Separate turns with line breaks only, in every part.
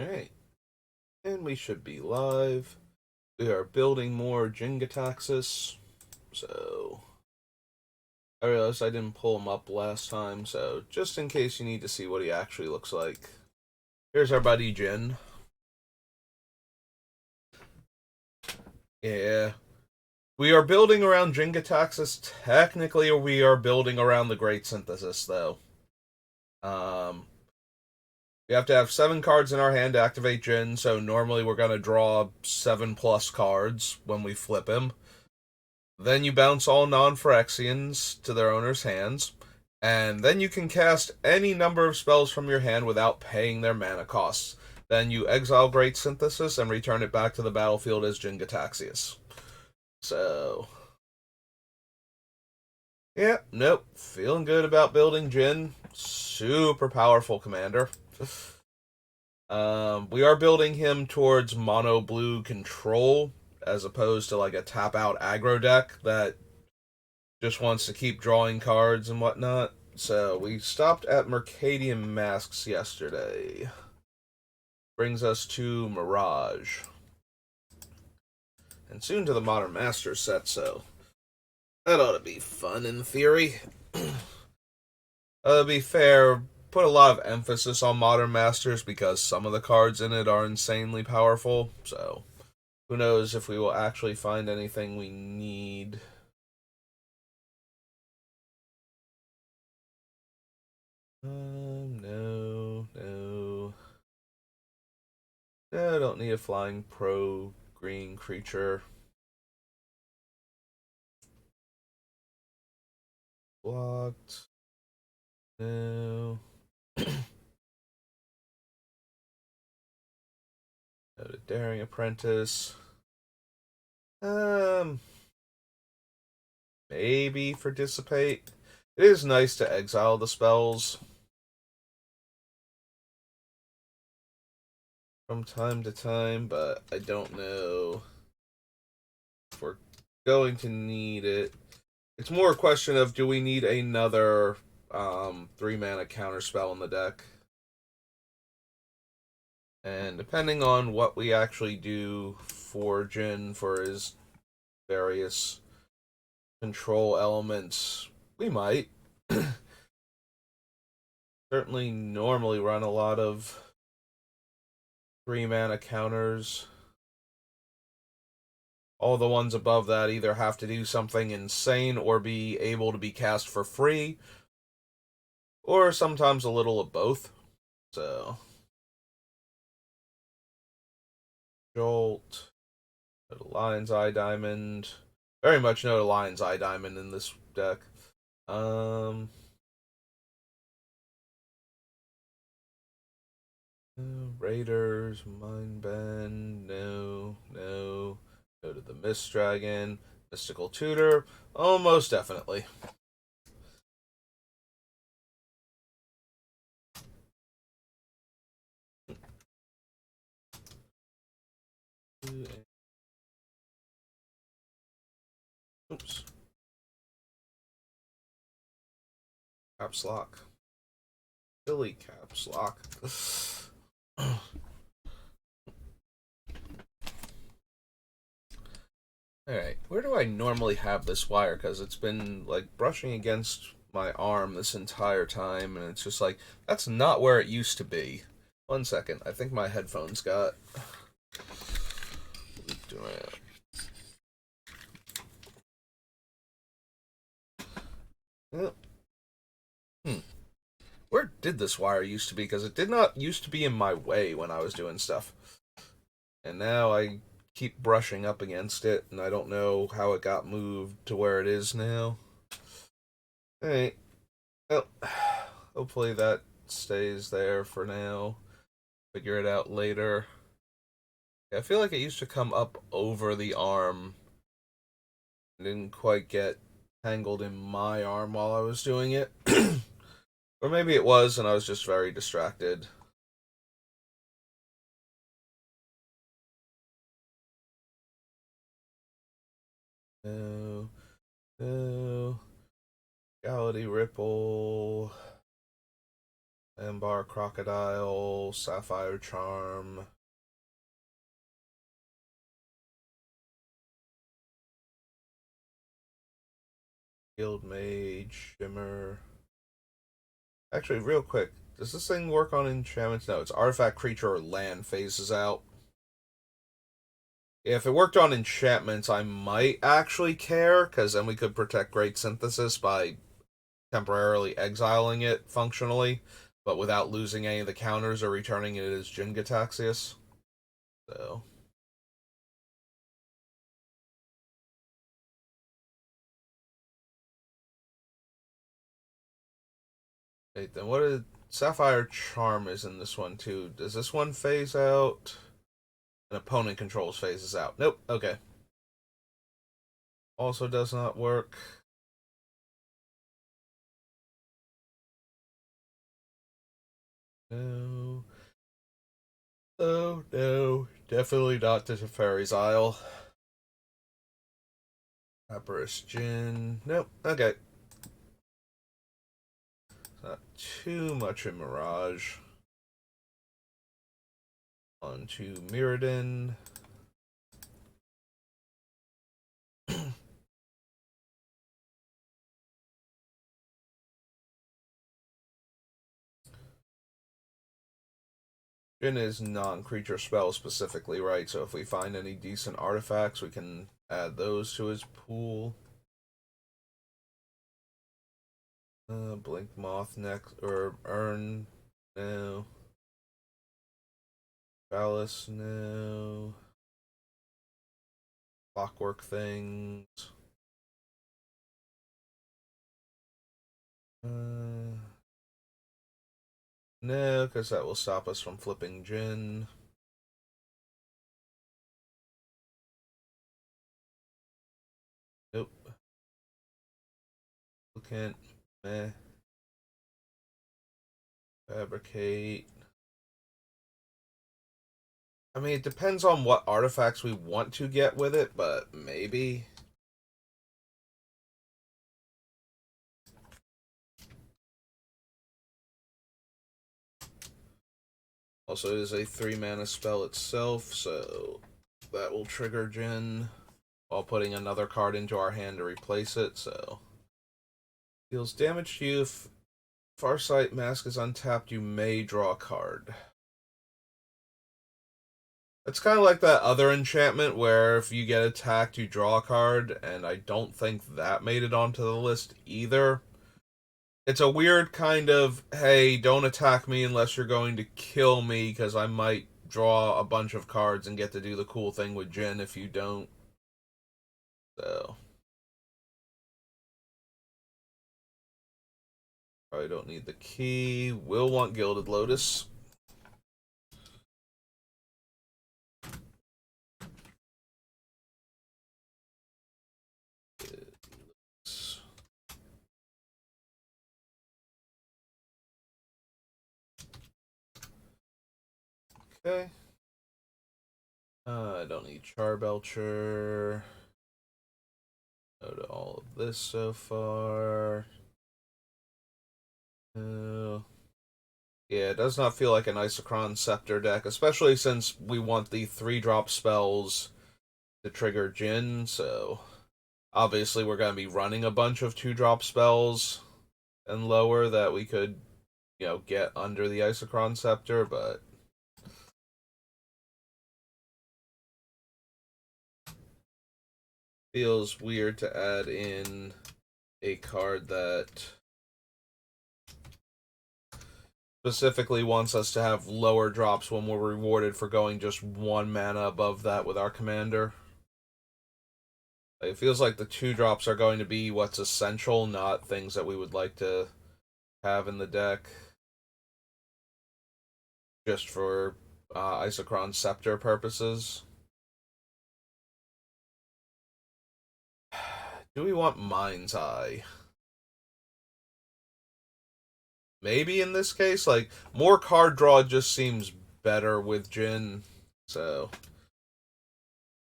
Alright, and we should be live. We are building more Jin-Gitaxias, so I realized I didn't pull him up last time, so just in case you need to see what he actually looks like, here's our buddy Jin. Yeah. We are building around Jin-Gitaxias technically, or we are building around the Great Synthesis, though. Um, we have to have 7 cards in our hand to activate Jin, so normally we're going to draw 7 plus cards when we flip him. Then you bounce all non-Phyrexians to their owner's hands, and then you can cast any number of spells from your hand without paying their mana costs. Then you exile Great Synthesis and return it back to the battlefield as Jin-Gitaxias. So, yeah, nope, feeling good about building Jin. Super powerful commander. We are building him towards mono blue control as opposed to like a tap out aggro deck that just wants to keep drawing cards and whatnot. So we stopped at Mercadian Masks yesterday. Brings us to Mirage. And soon to the Modern Masters set, so that ought to be fun in theory. To be fair, put a lot of emphasis on Modern Masters because some of the cards in it are insanely powerful, so who knows if we will actually find anything we need. No, no. No, I don't need a flying pro green creature. Blocked. No. Noted Daring Apprentice. Um, Maybe for Dissipate. It is nice to exile the spells from time to time, but I don't know if we're going to need it. It's more a question of do we need another 3 mana counter spell in the deck? And depending on what we actually do for Jin for his various control elements, we might. Certainly normally run a lot of 3 mana counters. All the ones above that either have to do something insane or be able to be cast for free, or sometimes a little of both. So, Jolt, no Lion's Eye Diamond. Very much no Lion's Eye Diamond in this deck. Um, Raiders, Mind Bend, no, no. Go to the Mist Dragon, Mystical Tutor, almost definitely. Oops. Caps lock. Silly caps lock. Alright, where do I normally have this wire? Because it's been, like, brushing against my arm this entire time, and it's just like, that's not where it used to be. 1 second, I think my headphones got... Oh. Where did this wire used to be? Because it did not used to be in my way when I was doing stuff. And now I keep brushing up against it, and I don't know how it got moved to where it is now. Alright. Well, hopefully that stays there for now. Figure it out later. Yeah, I feel like it used to come up over the arm. I didn't quite get tangled in my arm while I was doing it. Or maybe it was, and I was just very distracted. No. No. Reality Ripple. Ambar Crocodile, Sapphire Charm. Guild Mage, Shimmer. Actually, real quick, does this thing work on enchantments? No, it's artifact, creature, or land phases out. If it worked on enchantments, I might actually care, because then we could protect Great Synthesis by temporarily exiling it functionally, but without losing any of the counters or returning it as Jin-Gitaxias. So. Wait, then what is Sapphire Charm is in this one too? Does this one phase out? An opponent controls phases out. Nope. Okay. Also does not work. No. Oh no. Definitely not to Teferi's Isle. Papyrus Jin. Nope. Okay. Not too much in Mirage. On to Mirrodin. Jin is non-creature spell specifically, right? So if we find any decent artifacts, we can add those to his pool. Blink Moth next, or Urn, no. Phallus, no. Clockwork things. No, because that will stop us from flipping Jin. Nope. Can't. Meh. Fabricate. I mean, it depends on what artifacts we want to get with it, but maybe. Also, it is a 3-mana spell itself, so that will trigger Jin while putting another card into our hand to replace it, so. Deals damage to you if Farsight Mask is untapped, you may draw a card. It's kind of like that other enchantment where if you get attacked, you draw a card, and I don't think that made it onto the list either. It's a weird kind of, hey, don't attack me unless you're going to kill me, because I might draw a bunch of cards and get to do the cool thing with Jin if you don't. So. Probably don't need the key. Will want Gilded Lotus. Okay. I don't need Charbelcher. Go to all of this so far. Yeah, it does not feel like an Isochron Scepter deck, especially since we want the 3-drop spells to trigger Jin, so obviously we're going to be running a bunch of 2-drop spells and lower that we could, get under the Isochron Scepter, but feels weird to add in a card that specifically wants us to have lower drops when we're rewarded for going just 1 mana above that with our commander. It feels like the 2-drops are going to be what's essential, not things that we would like to have in the deck just for Isochron Scepter purposes. Do we want Mind's Eye? Maybe in this case, like, more card draw just seems better with Jin, so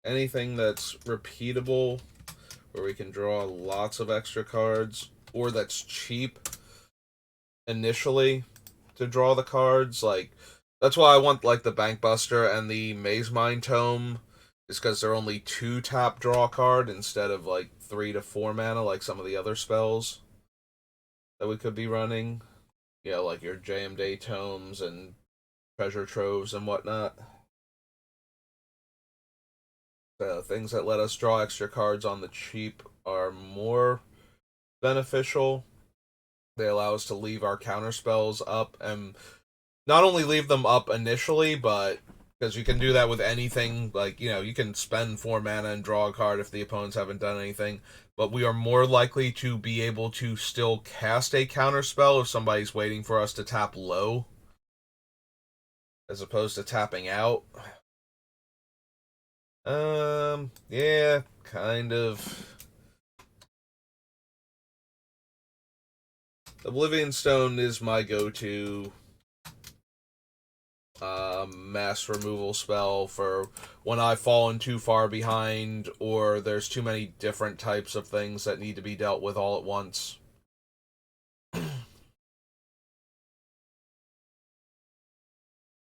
anything that's repeatable, where we can draw lots of extra cards, or that's cheap initially, to draw the cards. Like, that's why I want like the Bankbuster and the Maze Mine Tome, is because they're only 2 tap draw card instead of like 3 to 4 mana like some of the other spells that we could be running. You know, like your JM Tomes and treasure troves and whatnot. So things that let us draw extra cards on the cheap are more beneficial. They allow us to leave our counter spells up, and not only leave them up initially, but because you can do that with anything, like, you know, you can spend 4 mana and draw a card if the opponents haven't done anything, but we are more likely to be able to still cast a counter spell if somebody's waiting for us to tap low, as opposed to tapping out. Yeah, kind of. Oblivion Stone is my go-to mass removal spell for when I've fallen too far behind or there's too many different types of things that need to be dealt with all at once.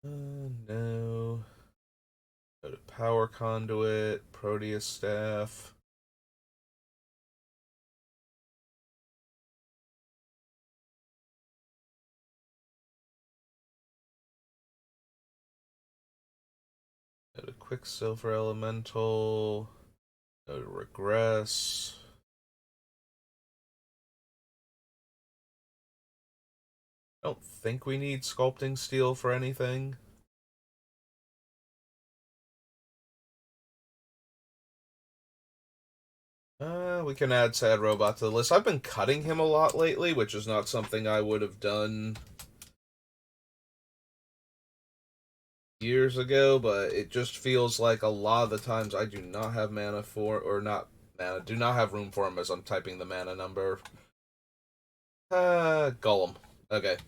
No. Go to Power Conduit, Proteus Staff. Go to Quicksilver Elemental. Go to Regress. I don't think we need Sculpting Steel for anything. We can add Sad Robot to the list. I've been cutting him a lot lately, which is not something I would have done years ago, but it just feels like a lot of the times I do not have mana for, or not mana, do not have room for him as I'm typing the mana number. Golem. Okay.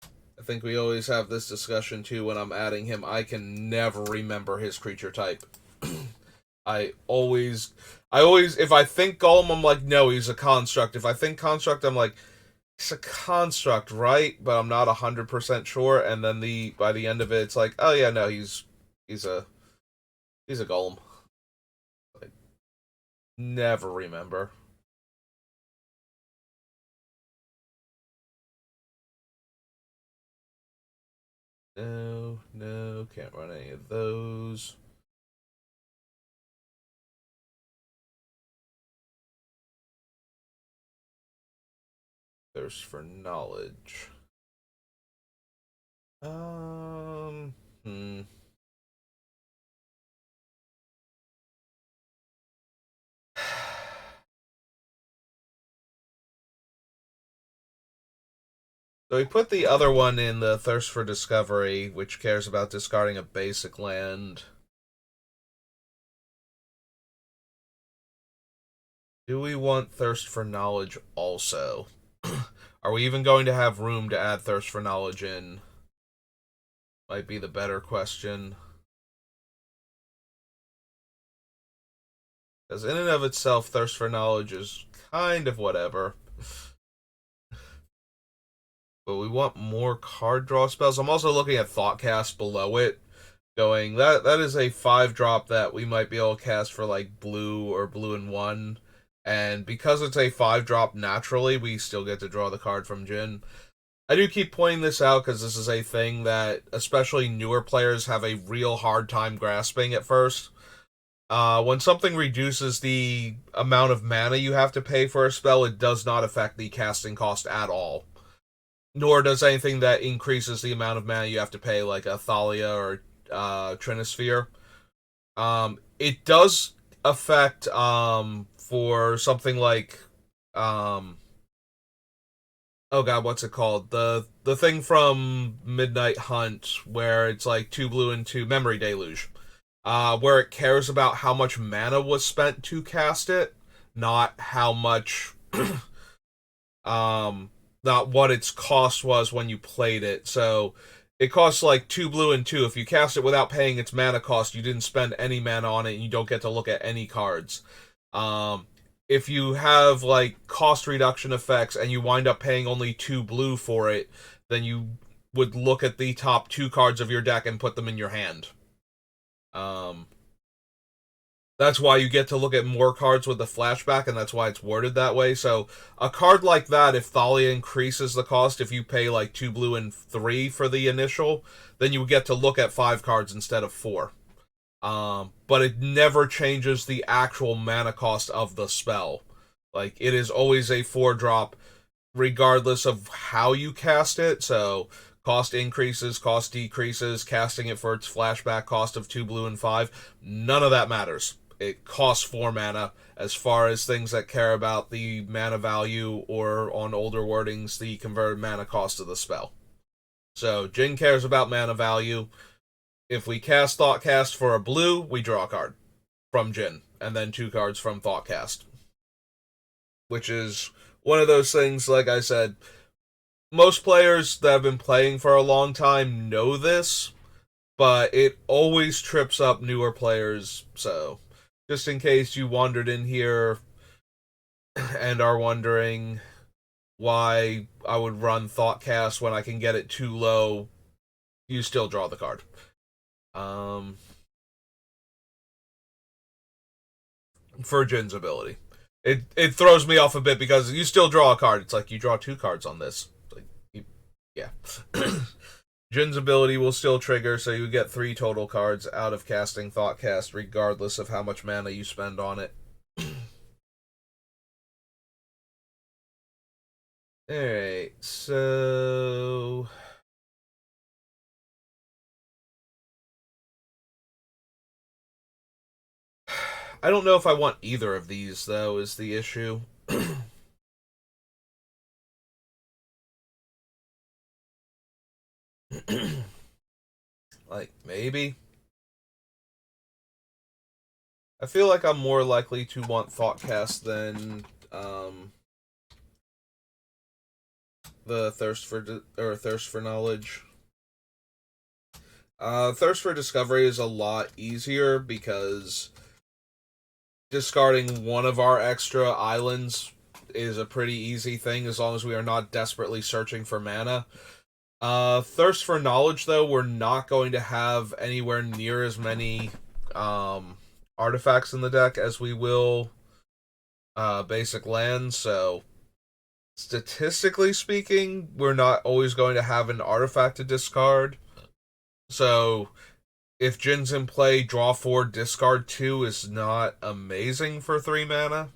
I think we always have this discussion too when I'm adding him. I can never remember his creature type. I always, if I think Golem, I'm like, no, he's a construct. If I think construct, I'm like, it's a construct, right? But I'm not 100% sure. And then by the end of it, it's like, oh yeah, no, he's a Golem. I never remember. No, no, can't run any of those. Thirst for knowledge. Hmm. So we put the other one in the Thirst for Discovery, which cares about discarding a basic land. Do we want Thirst for Knowledge also? Are we even going to have room to add Thirst for Knowledge in? Might be the better question. Because in and of itself, Thirst for Knowledge is kind of whatever. But we want more card draw spells. I'm also looking at Thoughtcast below it, going, that is a 5-drop that we might be able to cast for like blue or blue and 1. And because it's a 5-drop naturally, we still get to draw the card from Jin. I do keep pointing this out because this is a thing that especially newer players have a real hard time grasping at first. When something reduces the amount of mana you have to pay for a spell, it does not affect the casting cost at all. Nor does anything that increases the amount of mana you have to pay, like a Thalia or Trinisphere. It does affect for something like oh god, what's it called? The thing from Midnight Hunt where it's like 2 blue and 2 Memory Deluge. Where it cares about how much mana was spent to cast it, not how much not what its cost was when you played it. So it costs like 2 blue and 2. If you cast it without paying its mana cost, you didn't spend any mana on it and you don't get to look at any cards. if you have like cost reduction effects and you wind up paying only 2 blue for it, then you would look at the top 2 cards of your deck and put them in your hand. Um, that's why you get to look at more cards with the flashback, and that's why it's worded that way. So a card like that, if Thalia increases the cost, if you pay like 2 blue and 3 for the initial, then you get to look at 5 cards instead of 4. But it never changes the actual mana cost of the spell. Like, it is always a 4 drop, regardless of how you cast it. So, cost increases, cost decreases, casting it for its flashback cost of 2 blue and 5. None of that matters. It costs 4 mana as far as things that care about the mana value, or on older wordings, the converted mana cost of the spell. So, Jin cares about mana value. If we cast Thoughtcast for a blue, we draw a card from Jin, and then 2 cards from Thoughtcast. Which is one of those things, like I said, most players that have been playing for a long time know this, but it always trips up newer players. So, just in case you wandered in here and are wondering why I would run Thoughtcast when I can get it too low, you still draw the card. For Jin's ability. It throws me off a bit because you still draw a card. It's like you draw 2 cards on this. Like, yeah. Jin's ability will still trigger, so you get 3 total cards out of casting Thoughtcast, regardless of how much mana you spend on it. Alright, so I don't know if I want either of these, though, is the issue. Like, maybe. I feel like I'm more likely to want Thoughtcast than the Thirst for Knowledge. Thirst for Discovery is a lot easier because discarding one of our extra islands is a pretty easy thing as long as we are not desperately searching for mana. Thirst for Knowledge, though, we're not going to have anywhere near as many artifacts in the deck as we will basic lands, so statistically speaking, we're not always going to have an artifact to discard. So if Jin's in play, draw 4, discard 2 is not amazing for 3 mana.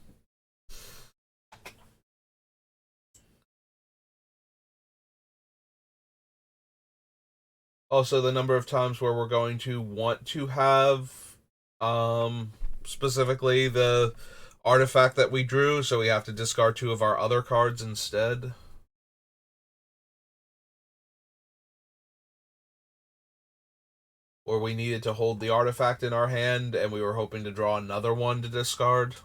Also, the number of times where we're going to want to have specifically the artifact that we drew, so we have to discard 2 of our other cards instead. Or we needed to hold the artifact in our hand and we were hoping to draw another one to discard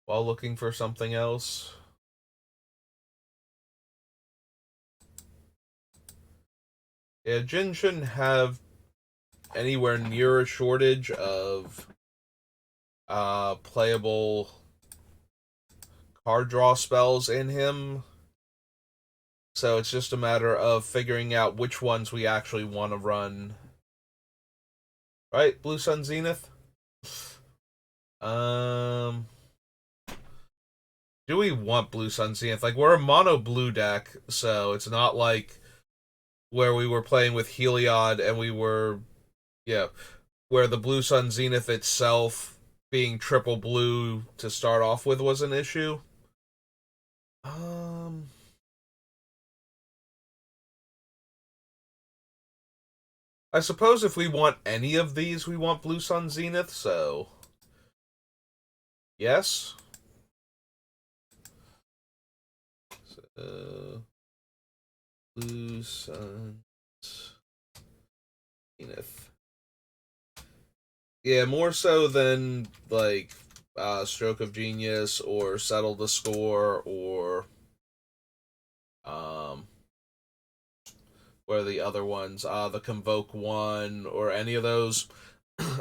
while looking for something else. Yeah, Jin shouldn't have anywhere near a shortage of playable card draw spells in him. So it's just a matter of figuring out which ones we actually want to run. Right, Blue Sun Zenith? Do we want Blue Sun Zenith? Like, we're a mono blue deck, so it's not like where we were playing with Heliod and we were, yeah, where the Blue Sun Zenith itself being triple blue to start off with was an issue. I suppose if we want any of these, we want Blue Sun Zenith, so yes. Blue Sun Zenith. Yeah, more so than like Stroke of Genius or Settle the Score or what are the other ones? The Convoke one or any of those.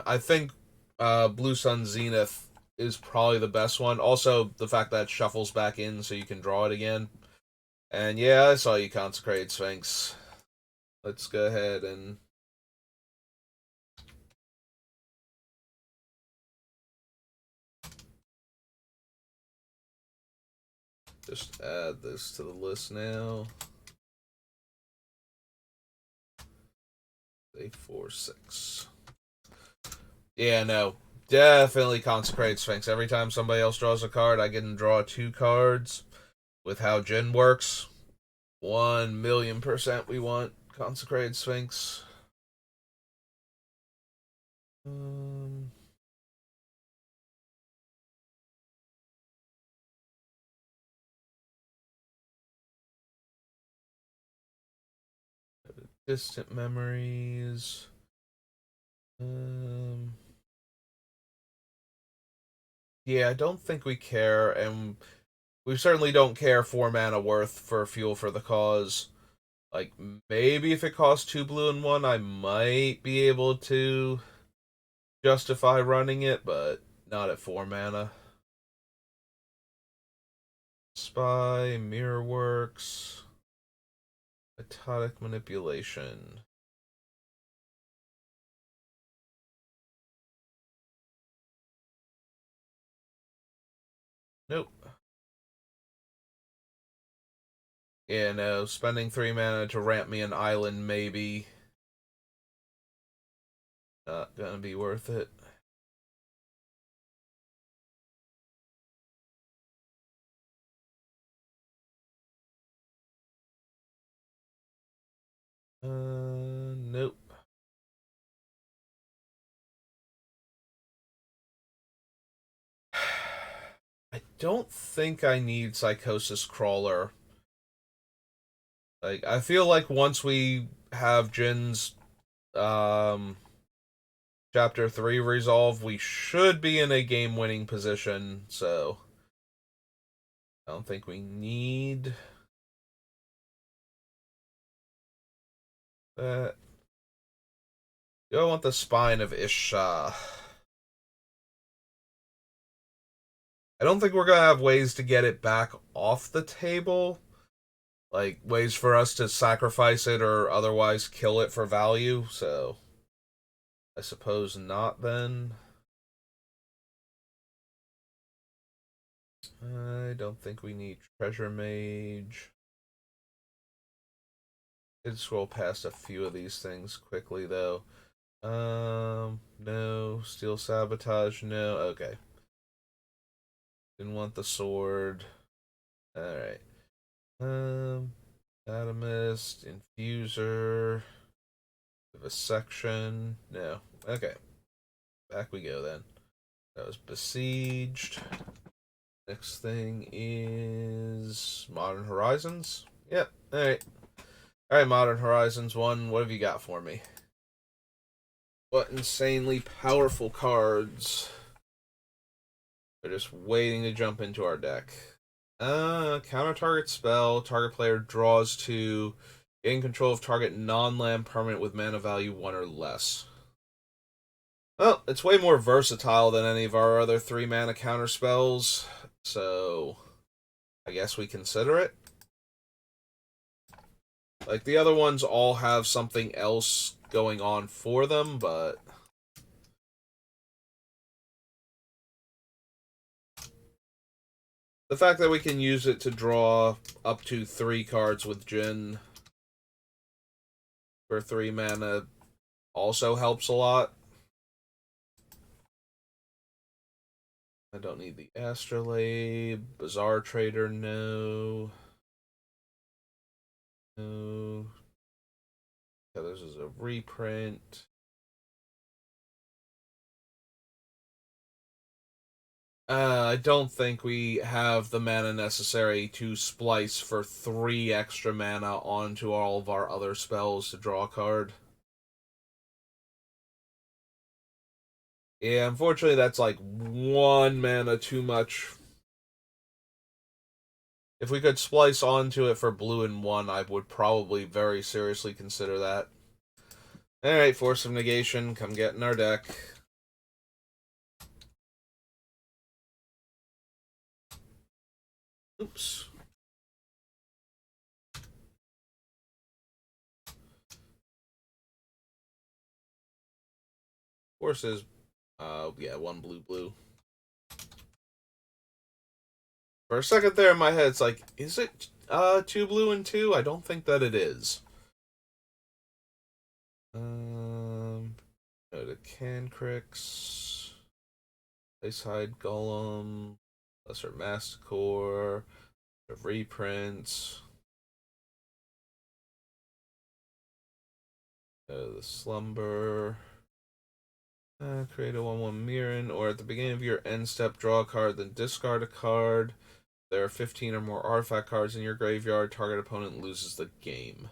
I think Blue Sun Zenith is probably the best one. Also, the fact that it shuffles back in so you can draw it again. And yeah, I saw you Consecrated Sphinx. Let's go ahead and just add this to the list now. 846. Yeah, no. Definitely Consecrated Sphinx. Every time somebody else draws a card, I get to draw 2 cards. With how Jin works, 1,000,000% we want Consecrated Sphinx. Um, Distant Memories. Um, yeah, I don't think we care, and we certainly don't care 4 mana worth for Fuel for the Cause. Like, maybe if it costs 2 blue and 1, I might be able to justify running it, but not at 4 mana. Spy, Mirror Works, Metodic Manipulation. Nope. Yeah, no, spending 3 mana to ramp me an island, maybe. Not gonna be worth it. Nope. I don't think I need Psychosis Crawler. Like, I feel like once we have Jin's um chapter 3 resolve, we should be in a game-winning position, so I don't think we need that. Do I want the Spine of Isha? I don't think we're gonna have ways to get it back off the table. Like, ways for us to sacrifice it or otherwise kill it for value, so I suppose not then. I don't think we need Treasure Mage. Did scroll past a few of these things quickly though. No. Steel Sabotage, no. Okay. Didn't want the sword. Alright. Atomist, Infuser, Vivisection, no. Okay. Back we go then. That was Besieged. Next thing is Modern Horizons. Yep. Alright. Alright, Modern Horizons 1. What have you got for me? What insanely powerful cards are just waiting to jump into our deck? Counter target spell. Target player draws to gain control of target non-land permanent with mana value 1 or less. Well, it's way more versatile than any of our other 3 mana counter spells, so I guess we consider it. Like, the other ones all have something else going on for them, but the fact that we can use it to draw up to 3 cards with Jin for 3 mana also helps a lot. I don't need the Astrolabe. Bazaar Trader, no. No. Yeah, this is a reprint. I don't think we have the mana necessary to splice for 3 extra mana onto all of our other spells to draw a card. Yeah, unfortunately, that's like 1 mana too much. If we could splice onto it for blue and 1, I would probably very seriously consider that. Alright, Force of Negation, come get in our deck. Oops. Horses. Yeah, one blue blue. For a second there in my head, it's like, is it two blue and two? I don't think that it is. Go to Cancrix, Placehide Golem, Lesser Masticore, reprints. Go to the Slumber. Create a 1/1 Mirren, or at the beginning of your end step, draw a card, then discard a card. There are 15 or more artifact cards in your graveyard. Target opponent loses the game.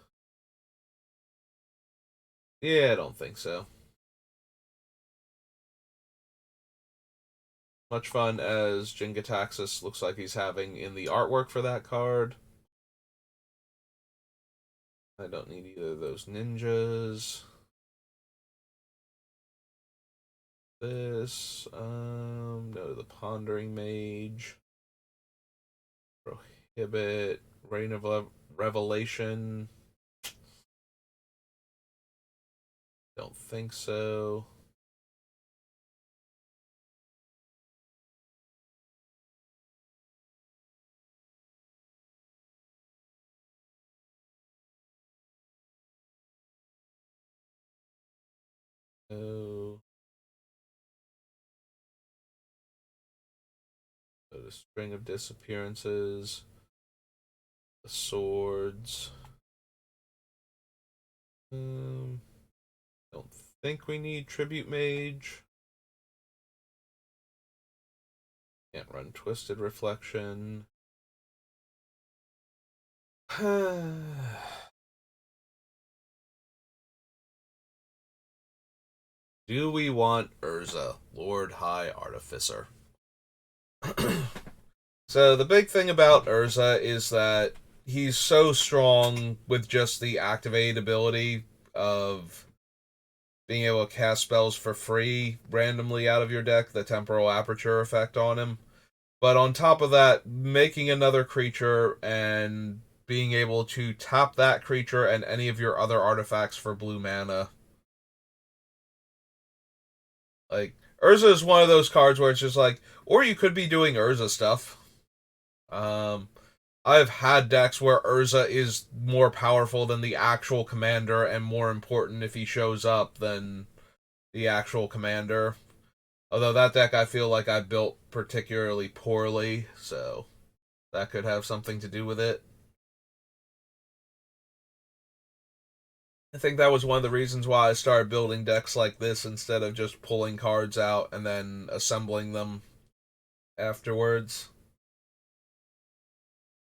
Yeah, I don't think so. Much fun as Jin-Gitaxias looks like he's having in the artwork for that card. I don't need either of those ninjas. This, no, the Pondering Mage. Prohibit, Reign of Revelation. Don't think so. No. So the String of Disappearances. The Swords. Don't think we need Tribute Mage. Can't run Twisted Reflection. Do we want Urza, Lord High Artificer? So the big thing about Urza is that he's so strong with just the activate ability of being able to cast spells for free randomly out of your deck, the temporal aperture effect on him. But on top of that, making another creature and being able to tap that creature and any of your other artifacts for blue mana. Like, Urza is one of those cards where it's just like, or you could be doing Urza stuff. Um, I've had decks where Urza is more powerful than the actual commander and more important if he shows up than the actual commander. Although that deck I feel like I built particularly poorly, so that could have something to do with it. I think that was one of the reasons why I started building decks like this instead of just pulling cards out and then assembling them afterwards.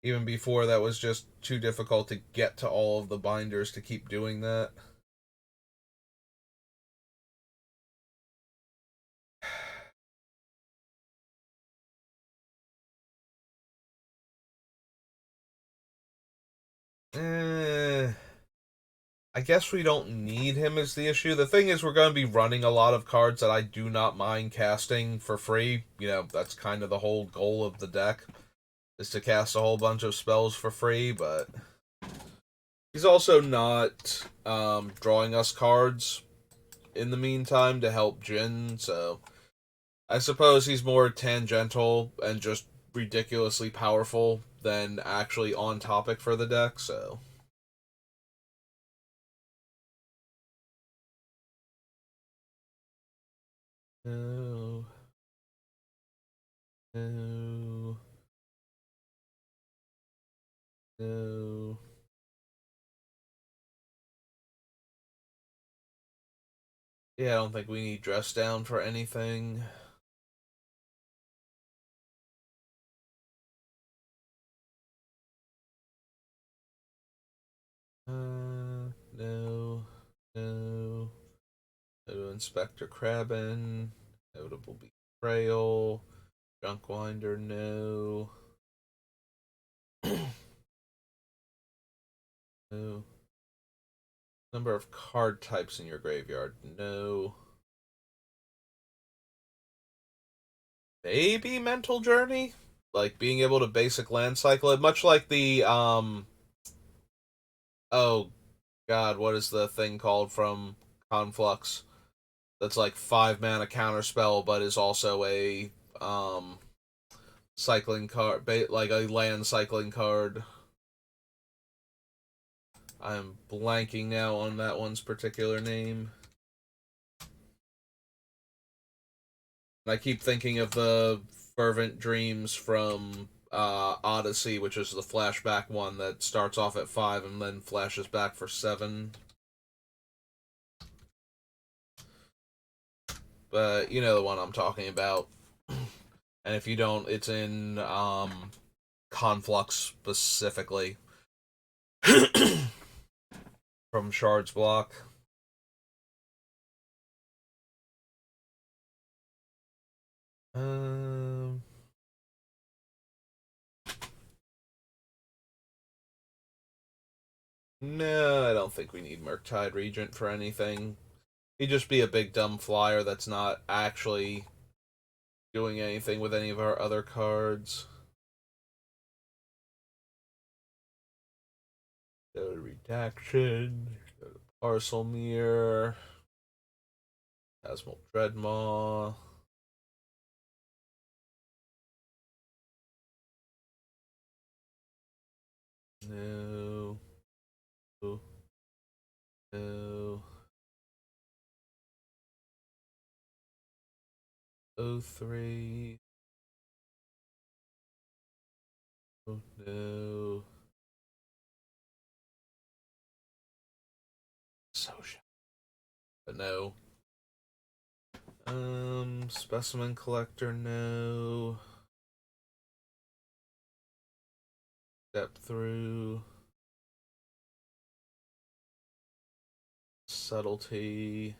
Even before that was just too difficult to get to all of the binders to keep doing that. Eh, I guess we don't need him as the issue. The thing is, we're going to be running a lot of cards that I do not mind casting for free. You know, that's kind of the whole goal of the deck, is to cast a whole bunch of spells for free, but he's also not drawing us cards in the meantime to help Jin, so I suppose he's more tangential and just ridiculously powerful than actually on topic for the deck, so. No. No. No. Yeah, I don't think we need dress down for anything. No. No. No Inspector Crabin. Notable Betrayal. Junkwinder, no. No. Number of card types in your graveyard, no. Maybe Mental Journey? like being able to basic land cycle it, much like the oh god, what is the thing called from Conflux? That's like 5 mana counterspell, but is also a um cycling card, like a land cycling card. I'm blanking now on that one's particular name. I keep thinking of the Fervent Dreams from Odyssey, which is the flashback one that starts off at 5 and then flashes back for 7. But you know the one I'm talking about. And if you don't, it's in Conflux specifically from Shard's block. Um, no, I don't think we need Murktide Regent for anything. He'd just be a big dumb flyer that's not actually doing anything with any of our other cards. Go to Redaction, go to Parcel Mirror, Asmal Dreadmaw. No. No. No. 03. Oh no. So shy. But no. Specimen Collector, no. Step Through. Subtlety.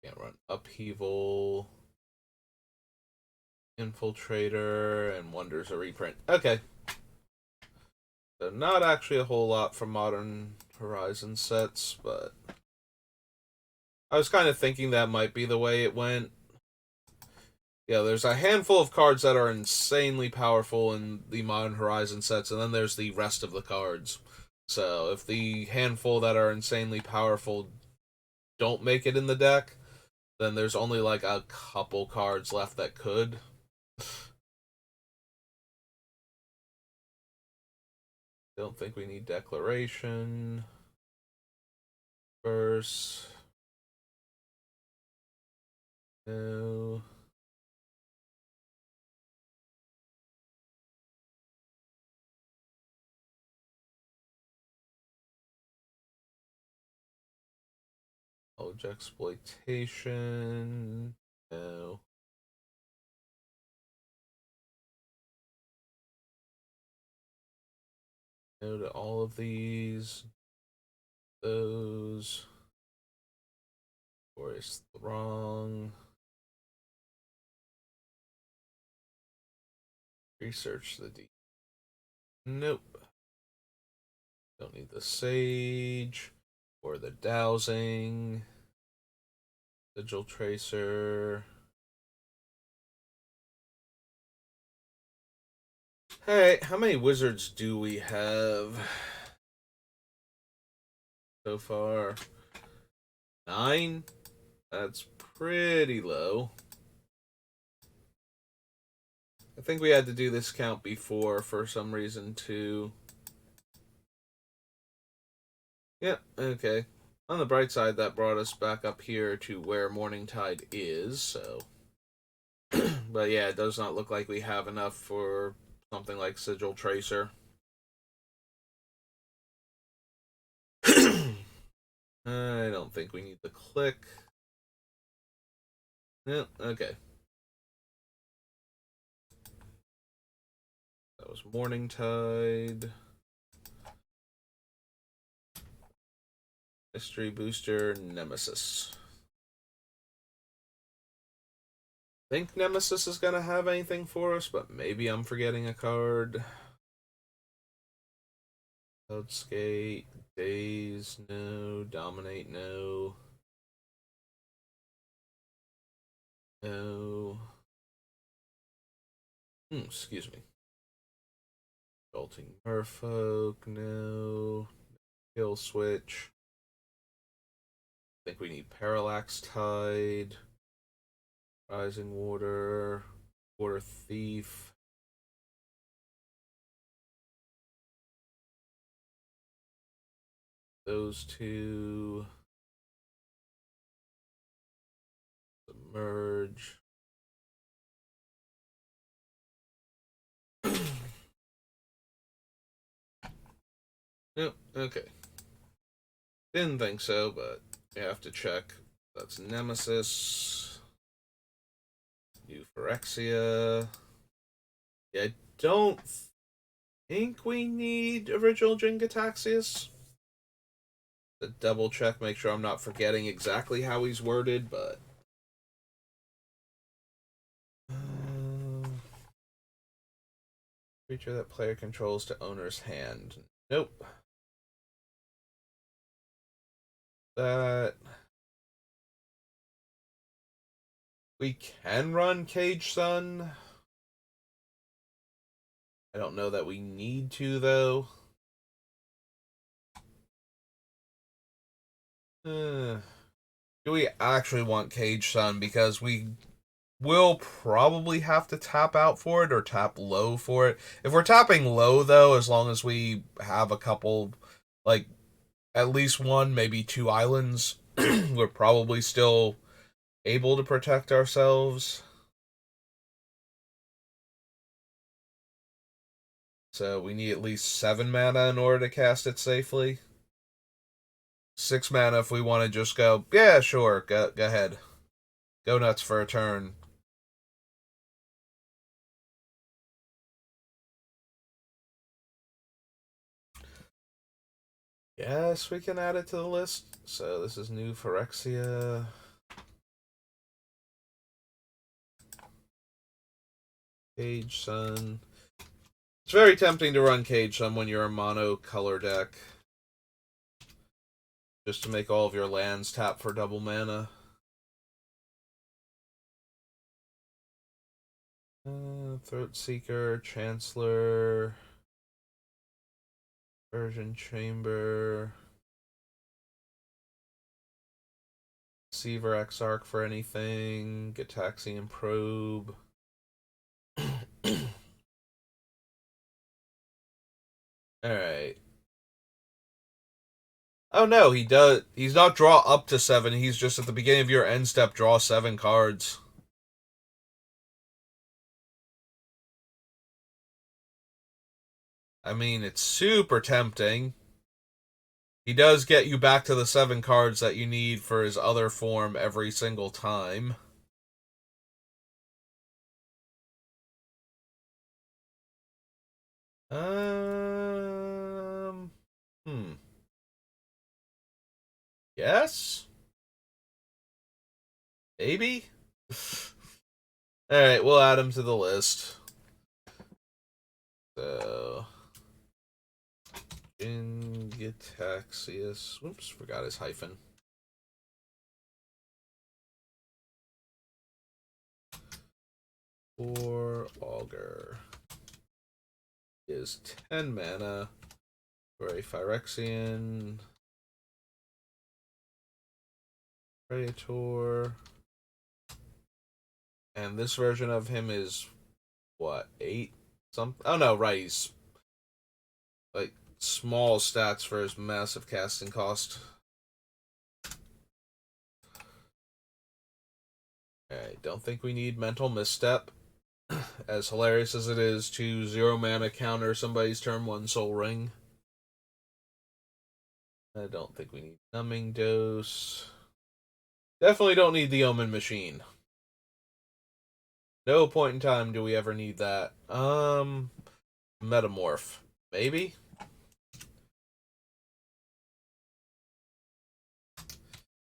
Can't run Upheaval. Infiltrator, and Wonders a reprint. Okay. So not actually a whole lot from Modern Horizon sets, but I was kind of thinking that might be the way it went. Yeah, there's a handful of cards that are insanely powerful in the Modern Horizon sets, and then there's the rest of the cards. So if the handful that are insanely powerful don't make it in the deck, then there's only like a couple cards left that could. Don't think we need Declaration. Verse. No. Knowledge Exploitation. No. No to all of these. Those. Glorious Throng. Research the deep. Nope. Don't need the Sage. Or the Dowsing. Sigil Tracer. Hey, how many wizards do we have so far? 9? That's pretty low. I think we had to do this count before for some reason too. Yeah, okay. On the bright side, that brought us back up here to where Morningtide is, so. But yeah, it does not look like we have enough for something like Sigil Tracer. I don't think we need the click. Yeah, okay. That was Morningtide. Mystery Booster, Nemesis. Think Nemesis is gonna have anything for us, but maybe I'm forgetting a card. Cloud Skate, Daze, no. Dominate, no. No. Excuse me. Jolting Merfolk, no. Kill Switch. I think we need Parallax Tide. Rising Water. Water Thief. Those two. Submerge. Yep, okay. Didn't think so, but you have to check. That's Nemesis. Euphorexia. Yeah, I don't think we need original Jin-Gitaxias. To double check, make sure I'm not forgetting exactly how he's worded, but. Creature that player controls to owner's hand. Nope. That. We can run Cage Sun. I don't know that we need to, though. Do we actually want Cage Sun? Because we will probably have to tap out for it or tap low for it. If we're tapping low, though, as long as we have a couple, like, at least one, maybe two islands, we're probably still able to protect ourselves. So we need at least 7 mana in order to cast it safely. 6 mana if we want to just go, yeah, sure, go ahead. Go nuts for a turn. Yes, we can add it to the list. So this is new Phyrexia. Cage Sun. It's very tempting to run Cage Sun when you're a mono color deck. Just to make all of your lands tap for double mana. Throat Seeker, Chancellor, Version Chamber, Seaver Exarch for anything, Gitaxian Probe. Alright. Oh no, he does. He's not draw up to 7. He's just at the beginning of your end step, draw 7 cards. I mean, it's super tempting. He does get you back to the 7 cards that you need for his other form every single time. Um. Yes? Maybe? Alright, we'll add him to the list. So. Jin-Gitaxias. Whoops, forgot his hyphen. For Augur is 10 mana for a Phyrexian Praetor. And this version of him is what, 8? Oh no, right, he's like small stats for his massive casting cost. Alright, don't think we need Mental Misstep. As hilarious as it is to 0 mana counter somebody's turn 1 Soul Ring. I don't think we need Numbing Dose. Definitely don't need the Omen Machine. No point in time do we ever need that. Metamorph. Maybe?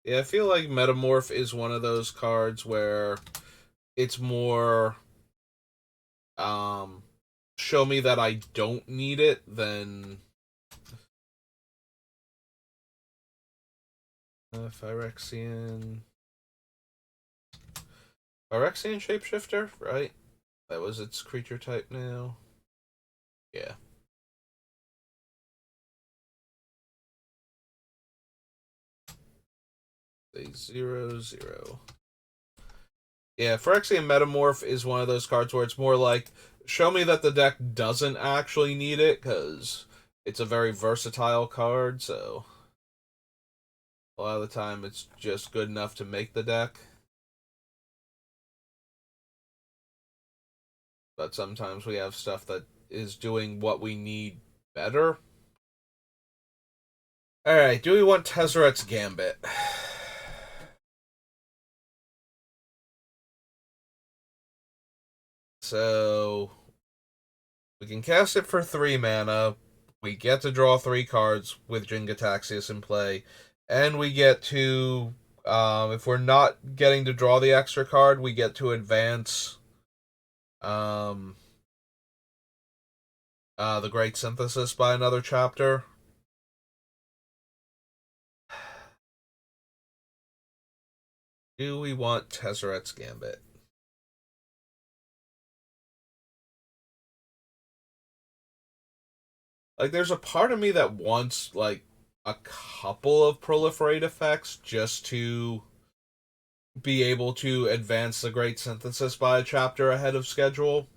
Yeah, I feel like Metamorph is one of those cards where it's more show me that I don't need it than Phyrexian. Phyrexian shapeshifter, right? That was its creature type now. Yeah. A 0/0. Yeah, Phyrexian Metamorph is one of those cards where it's more like, show me that the deck doesn't actually need it, because it's a very versatile card, so a lot of the time it's just good enough to make the deck. But sometimes we have stuff that is doing what we need better. Alright, do we want Tezzeret's Gambit? So, we can cast it for 3 mana. We get to draw 3 cards with Jin-Gitaxias in play. And we get to, if we're not getting to draw the extra card, we get to advance um, the Great Synthesis by another chapter. Do we want Tezzeret's Gambit? Like, there's a part of me that wants, like, a couple of proliferate effects just to be able to advance the Great Synthesis by a chapter ahead of schedule.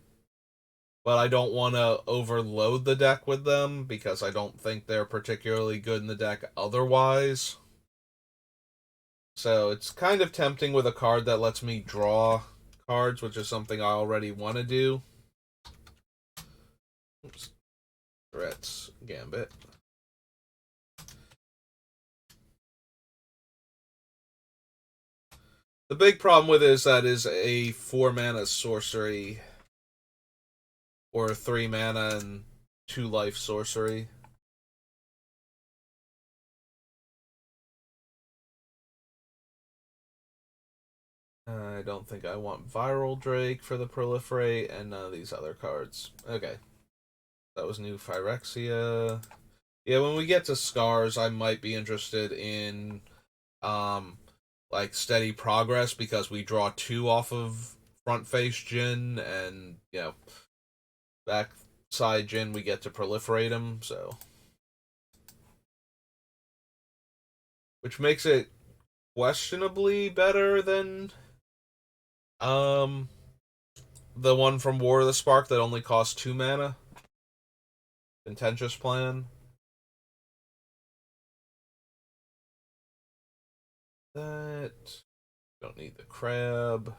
But I don't want to overload the deck with them because I don't think they're particularly good in the deck otherwise. So it's kind of tempting with a card that lets me draw cards, which is something I already want to do. Oops. Threats, Gambit. The big problem with it is that is a 4 mana sorcery, or 3 mana and 2 life sorcery. I don't think I want Viral Drake for the Proliferate, and none of these other cards. Okay. That was new Phyrexia. Yeah, when we get to Scars, I might be interested in, um, like, Steady Progress, because we draw 2 off of Front Face Jin, and, you know, backside Jin, we get to proliferate him, so. Which makes it questionably better than, um, the one from War of the Spark that only costs 2 mana. Contentious Plan. That. Don't need the crab.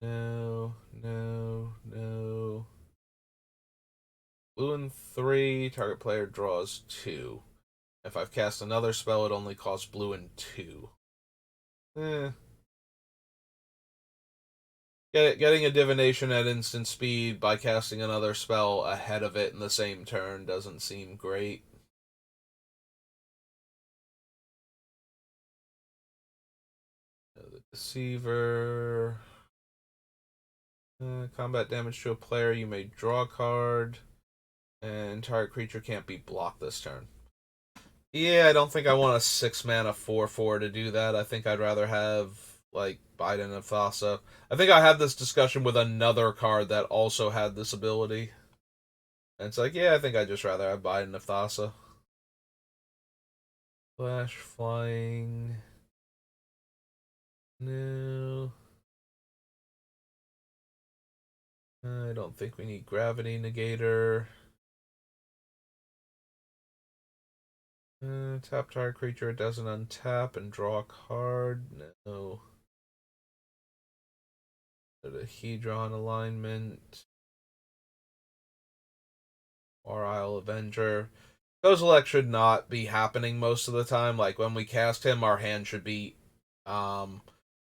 No, no, no. Blue and 3, target player draws 2. If I've cast another spell, it only costs blue and 2. Eh. Getting a divination at instant speed by casting another spell ahead of it in the same turn doesn't seem great. The Deceiver. Combat damage to a player, you may draw a card, and target creature can't be blocked this turn. Yeah, I don't think I want a 6 mana 4/4 to do that. I think I'd rather have, like, Biden of Thassa. I think I had this discussion with another card that also had this ability. And it's like, yeah, I think I'd just rather have Biden of Thassa. Flash, flying. No. I don't think we need Gravity Negator. Tap target creature, it doesn't untap and draw a card. No. The Hedron alignment. Or Isle Avenger. Kozilek should not be happening most of the time. Like, when we cast him, our hand should be um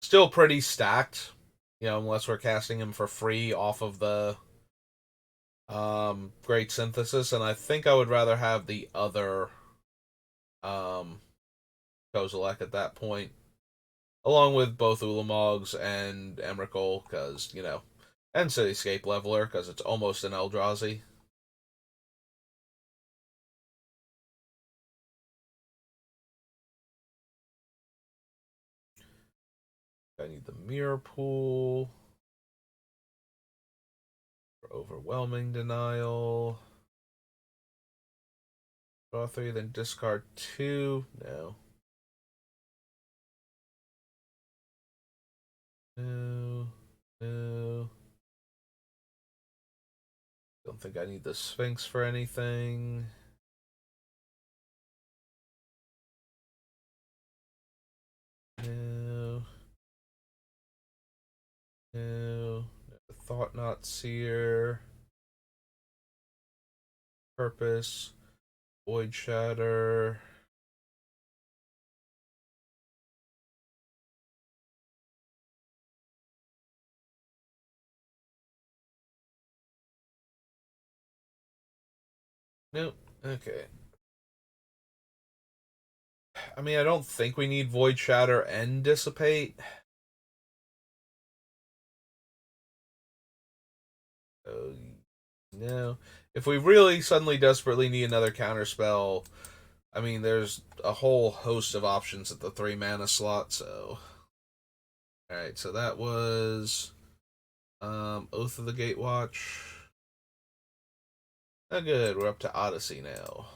still pretty stacked. You know, unless we're casting him for free off of the Great Synthesis, and I think I would rather have the other um Kozilek at that point, along with both Ulamogs and Emrakul, because, you know, and Cityscape Leveler, because it's almost an Eldrazi. Mirror Pool. Overwhelming Denial. Draw 3, then discard 2. No. No. No. Don't think I need the Sphinx for anything. No. No. Thought Not Seer. Purpose. Void Shatter. Nope. Okay. I mean, I don't think we need Void Shatter and Dissipate. No. If we really suddenly desperately need another counterspell, I mean, there's a whole host of options at the 3 mana slot, so. Alright, so that was Oath of the Gatewatch. Oh, good, we're up to Odyssey now.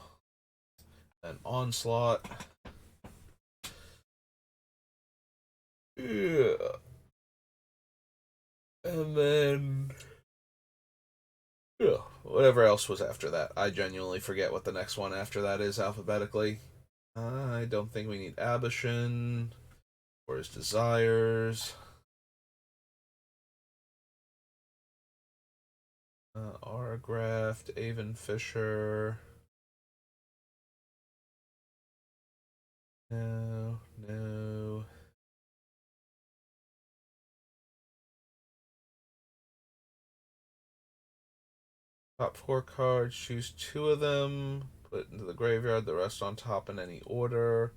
And Onslaught. Yeah. And then. Yeah, whatever else was after that. I genuinely forget what the next one after that is alphabetically. I don't think we need Abishin. Or his Desires. Aragraft, Avon Fisher. No, no. Top 4 cards, choose 2 of them, put into the graveyard, the rest on top in any order.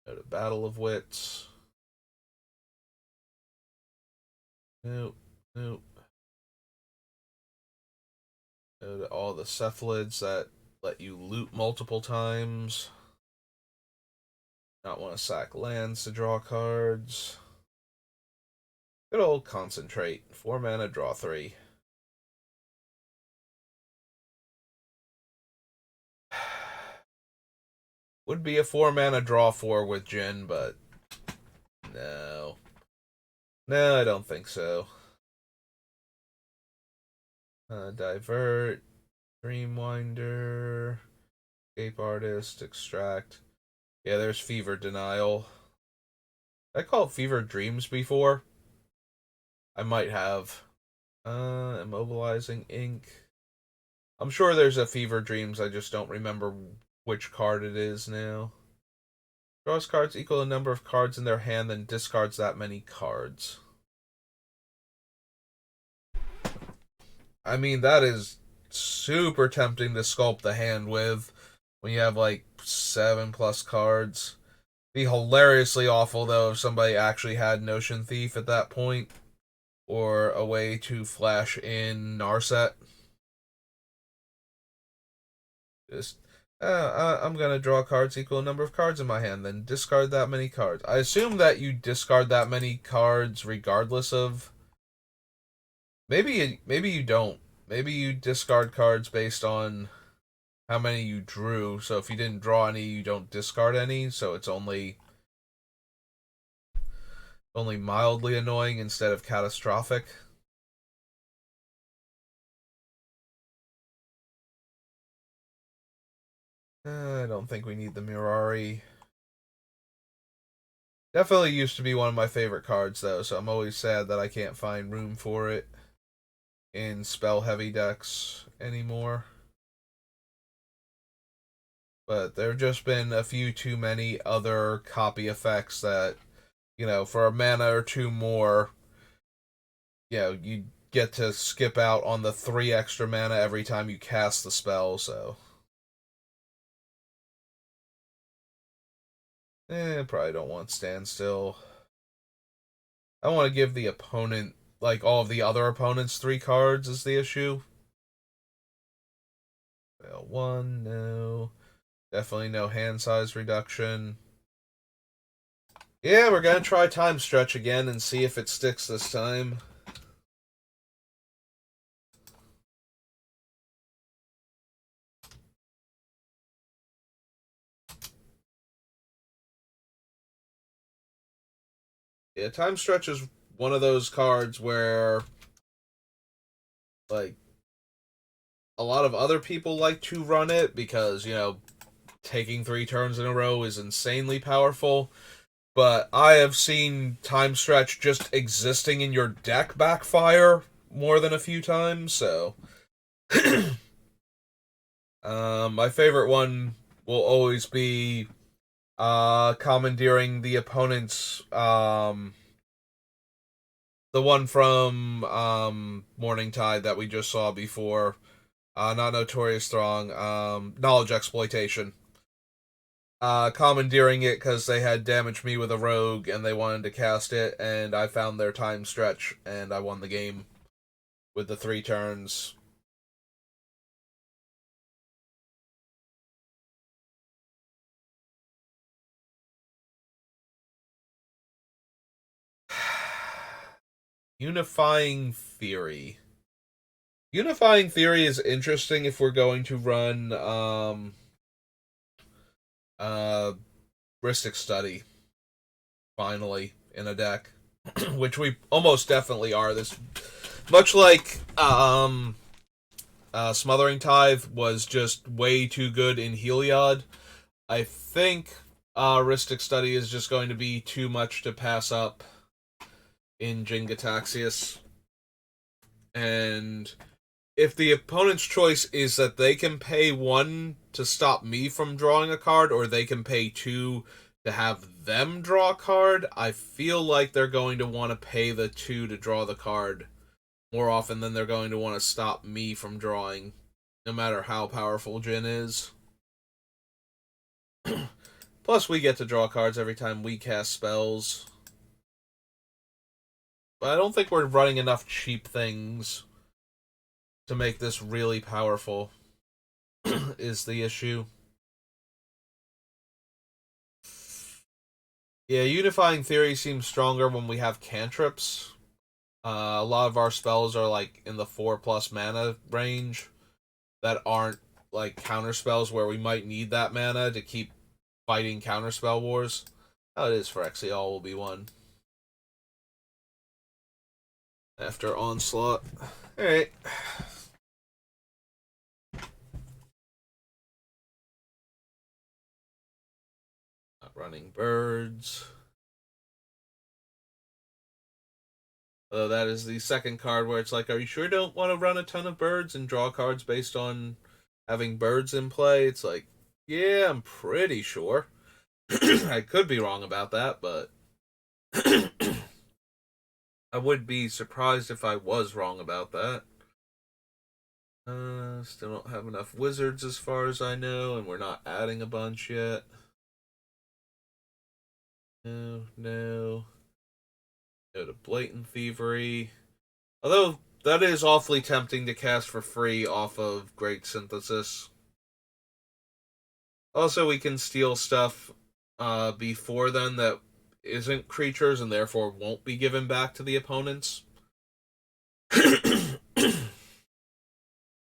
Go to Battle of Wits. Nope, nope. Go to all the cephalids that let you loot multiple times. Not want to sack lands to draw cards. Good old Concentrate. 4 mana, draw 3. Would be a 4 mana, draw 4 with Jin, but no. No, I don't think so. Divert, Dreamwinder, Escape Artist, Extract. Yeah, there's Fever Denial. I called Fever Dreams before. I might have. Immobilizing Ink. I'm sure there's a Fever Dreams, I just don't remember which card it is now. Draws cards equal the number of cards in their hand, then discards that many cards. I mean, that is super tempting to sculpt the hand with when you have like 7+ cards. Be hilariously awful though if somebody actually had Notion Thief at that point, or a way to flash in Narset. Just, I'm gonna draw cards equal number of cards in my hand, then discard that many cards. I assume that you discard that many cards regardless of. Maybe you don't. Maybe you discard cards based on how many you drew. So if you didn't draw any, you don't discard any. So it's only mildly annoying instead of catastrophic. I don't think we need the Mirari. Definitely used to be one of my favorite cards, though, so I'm always sad that I can't find room for it in spell-heavy decks anymore. But there have just been a few too many other copy effects that, for a mana or 2 more, you get to skip out on the 3 extra mana every time you cast the spell, so. Probably don't want Standstill. I want to give the opponent, like all of the other opponents, 3 cards is the issue. Well, 1, no. Definitely no hand size reduction. Yeah, we're gonna try time stretch again and see if it sticks this time. Yeah, time stretch is one of those cards where, like, a lot of other people like to run it because, taking 3 turns in a row is insanely powerful. But I have seen time stretch just existing in your deck backfire more than a few times, so. My favorite one will always be commandeering the opponent's the one from Morning Tide that we just saw before. Not Notorious Throng, Knowledge Exploitation. Commandeering it because they had damaged me with a rogue and they wanted to cast it, and I found their time stretch and I won the game with the 3 turns. Unifying Theory. Unifying Theory is interesting if we're going to run uh Ristic Study finally in a deck, which we almost definitely are. This much like Smothering Tithe was just way too good in Heliod. I think Ristic Study is just going to be too much to pass up in Jin-Gitaxias. And if the opponent's choice is that they can pay 1 to stop me from drawing a card, or they can pay 2 to have them draw a card, I feel like they're going to want to pay the 2 to draw the card more often than they're going to want to stop me from drawing, no matter how powerful Jin is. Plus, we get to draw cards every time we cast spells. But I don't think we're running enough cheap things to make this really powerful, is the issue. Yeah, Unifying Theory seems stronger when we have cantrips. A lot of our spells are like in the 4+ mana range that aren't like counter spells where we might need that mana to keep fighting counterspell wars. Oh, it is Phyrexian will be one. After Onslaught. Alright. Not running birds. Although that is the second card where it's like, are you sure you don't want to run a ton of birds and draw cards based on having birds in play? It's like, yeah, I'm pretty sure. I could be wrong about that, but I would be surprised if I was wrong about that. Still don't have enough wizards as far as I know, and we're not adding a bunch yet. No, no. Go to Blatant Thievery. Although, that is awfully tempting to cast for free off of Great Synthesis. Also, we can steal stuff before then that isn't creatures and therefore won't be given back to the opponents.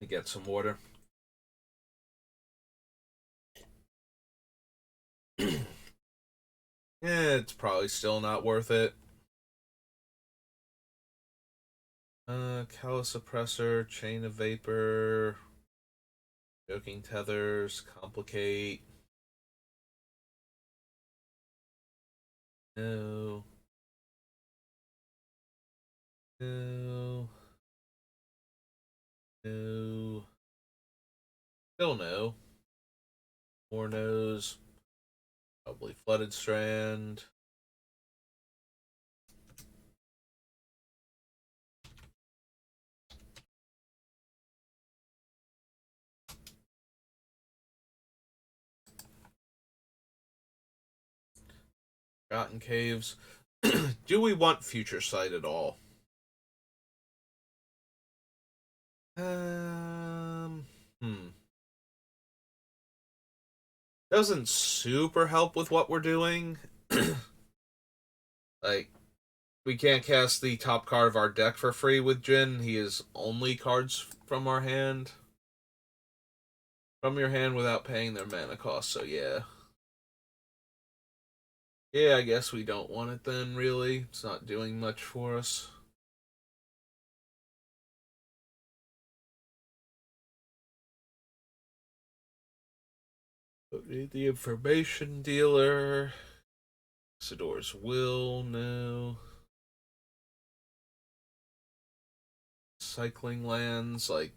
Get some water. Yeah, it's probably still not worth it. Callous Suppressor, Chain of Vapor, Joking Tethers, Complicate. No. No. No. Still no. More no's. Probably Flooded Strand. Forgotten Caves. Do we want Future Sight at all? Hmm. Doesn't super help with what we're doing. Like, we can't cast the top card of our deck for free with Jin. He is only cards from our hand. From your hand without paying their mana cost, so yeah. Yeah, I guess we don't want it then, really. It's not doing much for us. Okay, the information dealer. Sidor's Will, no. Cycling lands, like,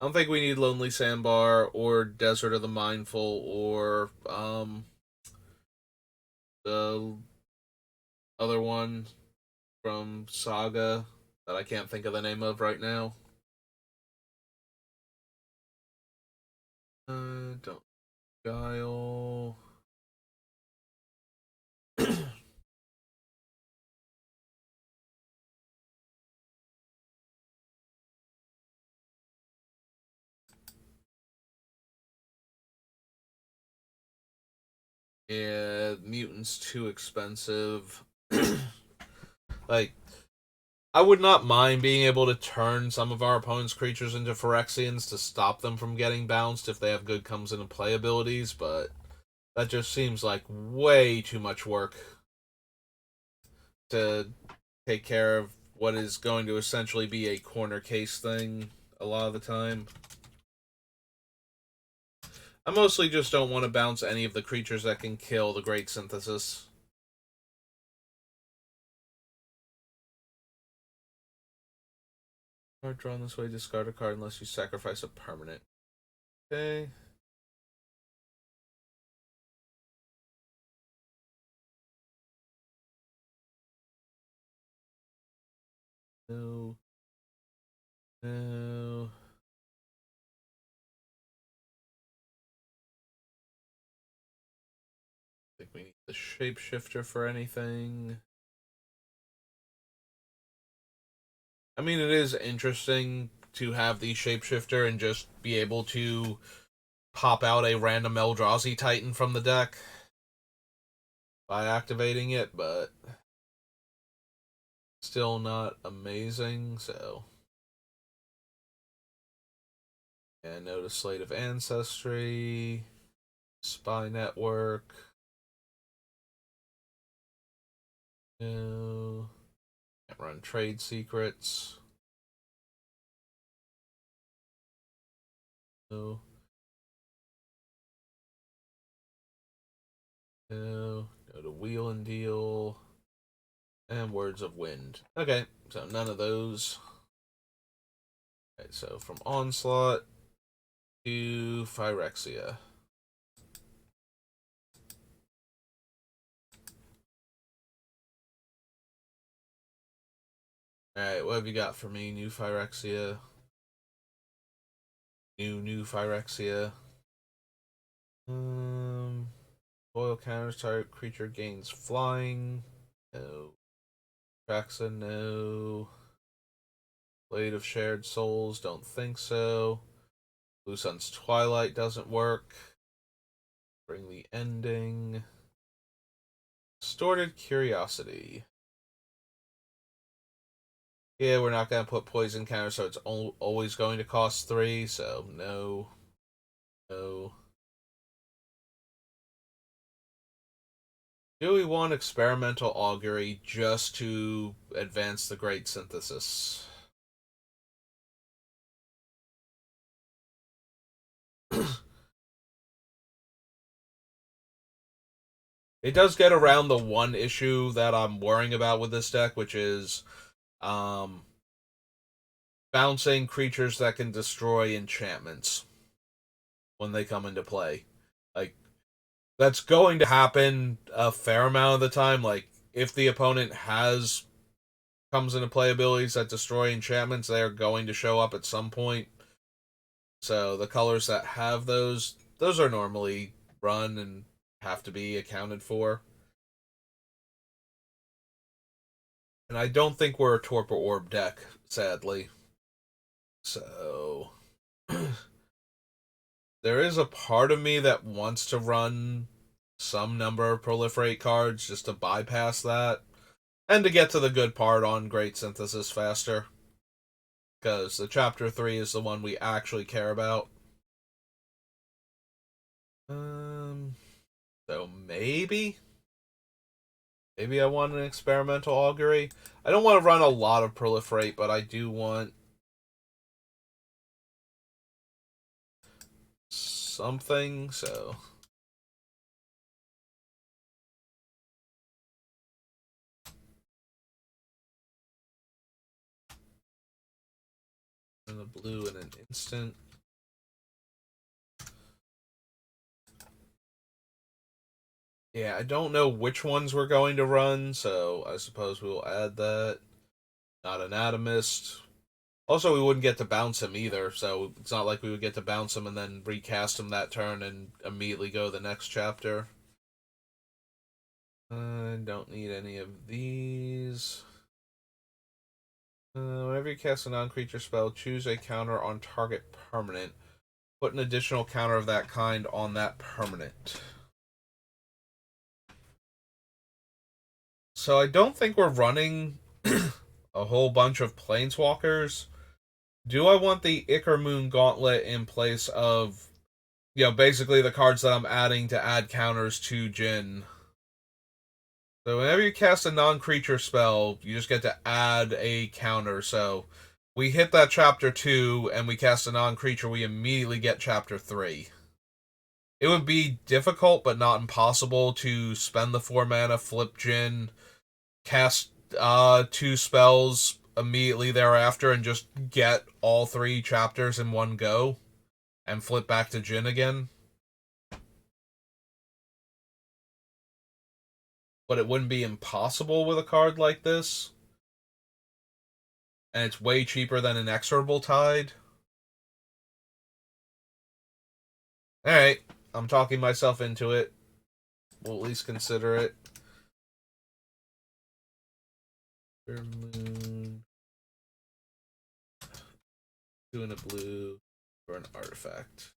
I don't think we need Lonely Sandbar or Desert of the Mindful or the other one from Saga that I can't think of the name of right now. Don't Guile. Yeah, Mutant's too expensive. Like, I would not mind being able to turn some of our opponent's creatures into Phyrexians to stop them from getting bounced if they have good comes into play abilities, but that just seems like way too much work to take care of what is going to essentially be a corner case thing a lot of the time. I mostly just don't want to bounce any of the creatures that can kill the Great Synthesis. Card drawn this way, discard a card unless you sacrifice a permanent. Okay. No. No. I think we need the shapeshifter for anything. I mean, it is interesting to have the shapeshifter and just be able to pop out a random Eldrazi Titan from the deck by activating it, but still not amazing, so. And notice Slate of Ancestry, Spy Network. No. Can't run Trade Secrets. No. No. Go to Wheel and Deal. And Words of Wind. Okay, so none of those. Okay, so from Onslaught to Phyrexia. Alright, what have you got for me? New Phyrexia. New Phyrexia. Foil counters, target creature gains flying. No. Traxa, no. Blade of Shared Souls, don't think so. Blue Sun's Twilight doesn't work. Bring the Ending. Distorted Curiosity. Yeah, we're not going to put poison counter, so it's always going to cost 3, so no. No. Do we want Experimental Augury just to advance the Great Synthesis? It does get around the one issue that I'm worrying about with this deck, which is um, bouncing creatures that can destroy enchantments when they come into play. Like, that's going to happen a fair amount of the time. Like, if the opponent has comes into play abilities that destroy enchantments, they are going to show up at some point. So the colors that have those are normally run and have to be accounted for. And I don't think we're a Torpor Orb deck, sadly. So there is a part of me that wants to run some number of proliferate cards just to bypass that. And to get to the good part on Great Synthesis faster. Because the Chapter 3 is the one we actually care about. Um, so maybe? Maybe I want an experimental augury. I don't want to run a lot of proliferate, but I do want something, so... And the blue in an instant. Yeah, I don't know which ones we're going to run, so I suppose we will add that. Not anatomist. Also, we wouldn't get to bounce him either, so it's not like we would get to bounce him and then recast him that turn and immediately go to the next chapter. I don't need any of these. Whenever you cast a non-creature spell, choose a counter on target permanent. Put an additional counter of that kind on that permanent. So I don't think we're running a whole bunch of planeswalkers. Do I want the Icar Moon Gauntlet in place of, basically the cards that I'm adding to add counters to Jin? So whenever you cast a non-creature spell, you just get to add a counter. So we hit that chapter 2 and we cast a non-creature, we immediately get chapter 3. It would be difficult but not impossible to spend the 4 mana, flip Jin, cast 2 spells immediately thereafter and just get all 3 chapters in one go and flip back to Jin again. But it wouldn't be impossible with a card like this. And it's way cheaper than Inexorable Tide. Alright, I'm talking myself into it. We'll at least consider it. Moon. 2 and a blue for an artifact.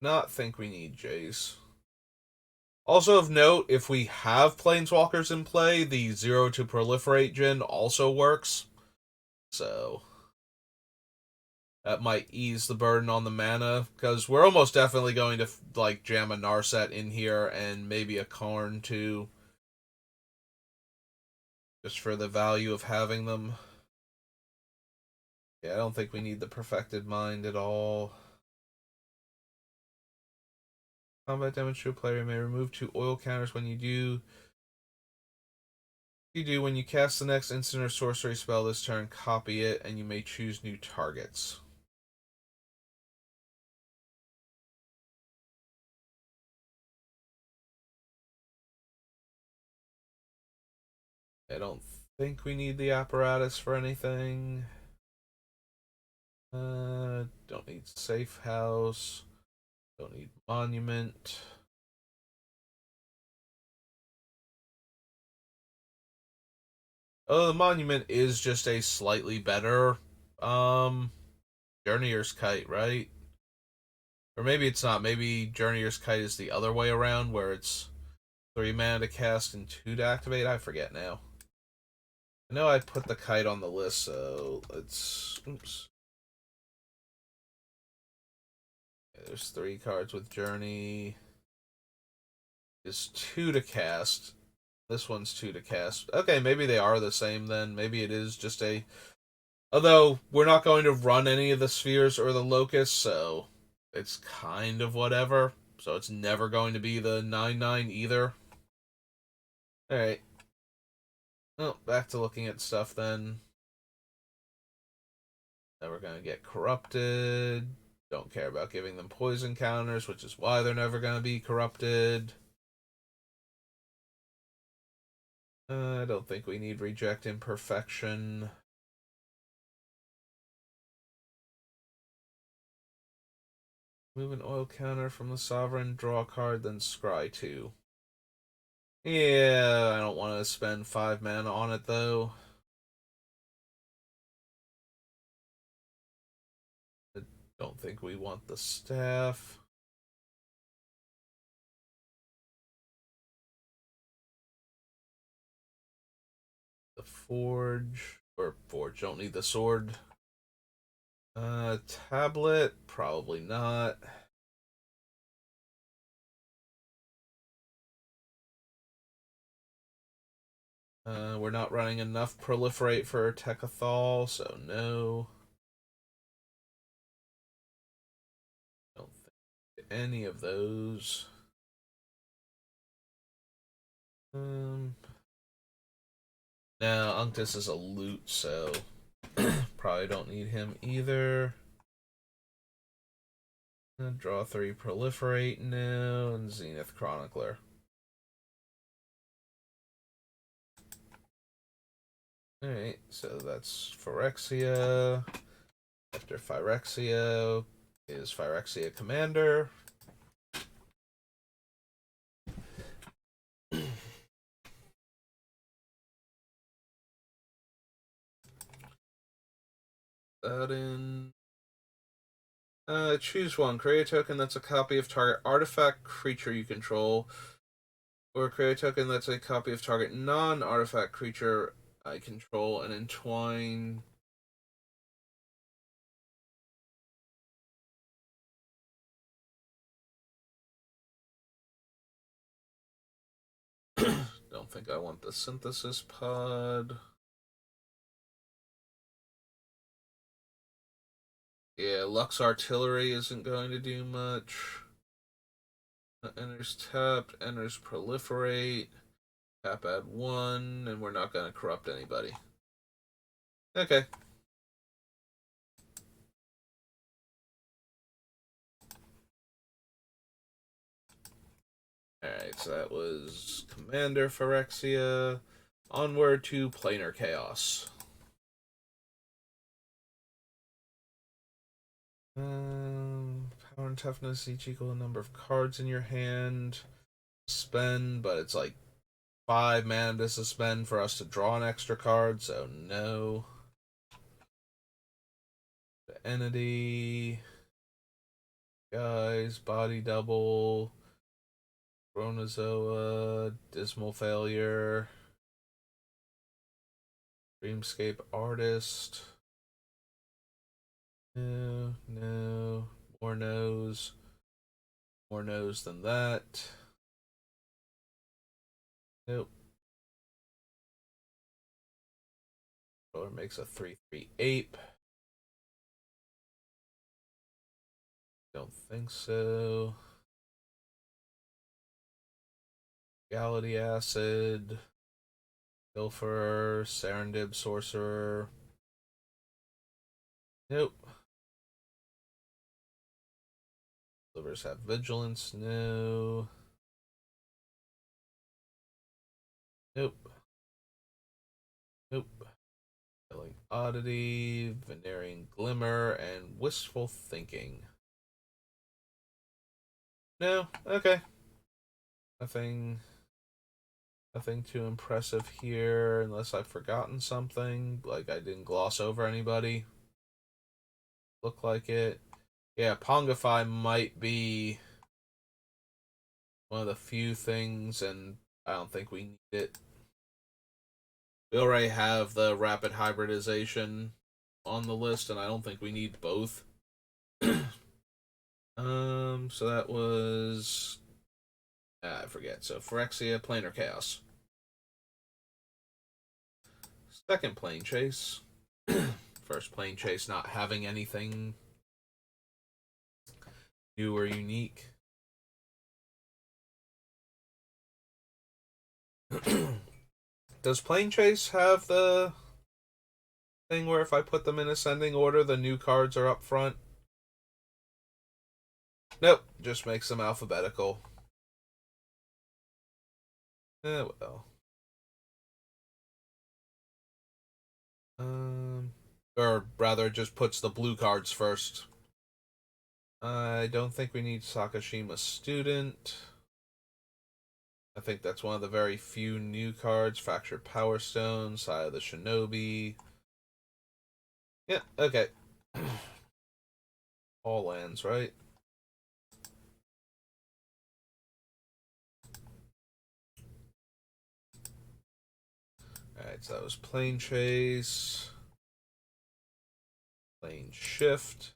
Not think we need Jace. Also of note, if we have Planeswalkers in play, the 0 to proliferate Jin also works. So that might ease the burden on the mana, because we're almost definitely going to jam a Narset in here and maybe a Karn too, just for the value of having them. Yeah, I don't think we need the Perfected Mind at all. Combat damage to a player may remove 2 oil counters when you do. When you cast the next instant or sorcery spell this turn, copy it, and you may choose new targets. I don't think we need the apparatus for anything. Don't need safe house. Don't need monument. Oh, the monument is just a slightly better Journeyer's Kite, right? Or maybe it's not. Maybe Journeyer's Kite is the other way around, where it's 3 mana to cast and 2 to activate. I forget now. I know I put the kite on the list, so let's... Oops. Okay, there's 3 cards with Journey. Is 2 to cast. This one's 2 to cast. Okay, maybe they are the same then. Maybe it is just a... Although, we're not going to run any of the spheres or the locusts, so it's kind of whatever. So it's never going to be the 9/9 either. Alright. Well, back to looking at stuff then. Then we're going to get corrupted. Don't care about giving them poison counters, which is why they're never going to be corrupted. I don't think we need reject imperfection. Move an oil counter from the sovereign, draw a card, then scry 2. Yeah, I don't want to spend 5 mana on it though. I don't think we want the staff. forge. Or forge, don't need the sword. Tablet, probably not. We're not running enough proliferate for Techathol, so no. Don't think any of those. No, Unctus is a loot, so probably don't need him either. Draw 3 proliferate now, and Zenith Chronicler. Alright, so that's Phyrexia. After Phyrexia is Phyrexia Commander. That in. Choose one. Create a token that's a copy of target artifact creature you control, or create a token that's a copy of target non-artifact creature I control, and entwine. Don't think I want the synthesis pod. Yeah, Lux Artillery isn't going to do much. Enters tapped, enters proliferate. Tap add 1, and we're not going to corrupt anybody. Okay. Alright, so that was Commander Phyrexia. Onward to Planar Chaos. Power and toughness each equal the number of cards in your hand. Spend, but it's like 5 mana to suspend for us to draw an extra card, so no. The entity. Guys, body double. Chronozoa, Dismal Failure. Dreamscape Artist. No, no. More no's. More no's than that. Nope. Or makes a 3/3 ape. Don't think so. Reality Acid. Pilferer. Serendib Sorcerer. Nope. Livers have Vigilance. No. Nope. Nope. Oddity, Veneering Glimmer, and Wistful Thinking. No, okay. Nothing too impressive here, unless I've forgotten something, like I didn't gloss over anybody. Look like it. Yeah, Pongify might be one of the few things, and I don't think we need it. We already have the rapid hybridization on the list, and I don't think we need both. So that was I forget. So Phyrexia, Planar Chaos. Second plane chase. First plane chase not having anything new or unique. Does plane chase have the thing where if I put them in ascending order, the new cards are up front? Nope, just makes them alphabetical. Well. Or rather, just puts the blue cards first. I don't think we need Sakashima Student. I think that's one of the very few new cards. Fractured Power Stone, Side of the Shinobi. Yeah, okay. All lands, right? Alright, so that was plane chase. Plane shift.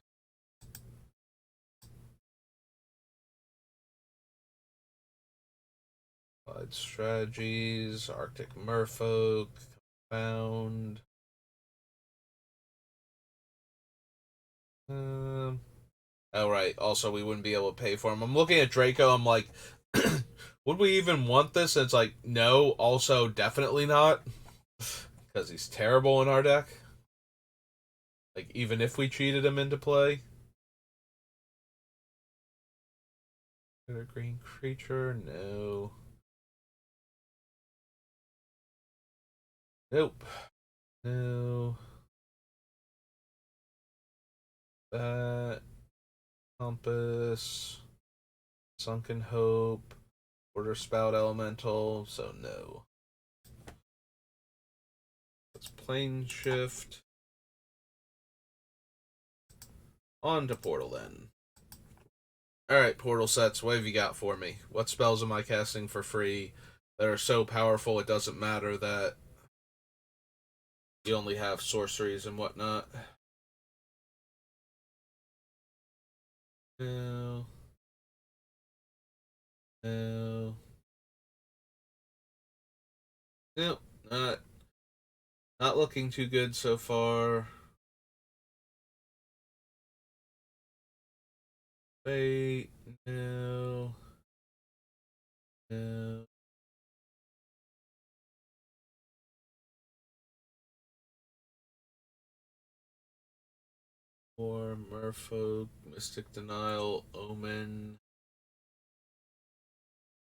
Applied strategies. Arctic Merfolk. Confound. Oh, right. Also, we wouldn't be able to pay for him. I'm looking at Draco. I'm like, would we even want this? And it's like, no. Also, definitely not. Because he's terrible in our deck. Like, even if we cheated him into play. A green creature? No. Nope. No. That. Compass. Sunken Hope. Order Spout Elemental. So, no. Let's plane shift. On to Portal then. Alright, Portal sets, what have you got for me? What spells am I casting for free that are so powerful it doesn't matter that you only have sorceries and whatnot? No. No. Nope. Not looking too good so far. Wait. No. No. Or Merfolk, Mystic Denial, Omen,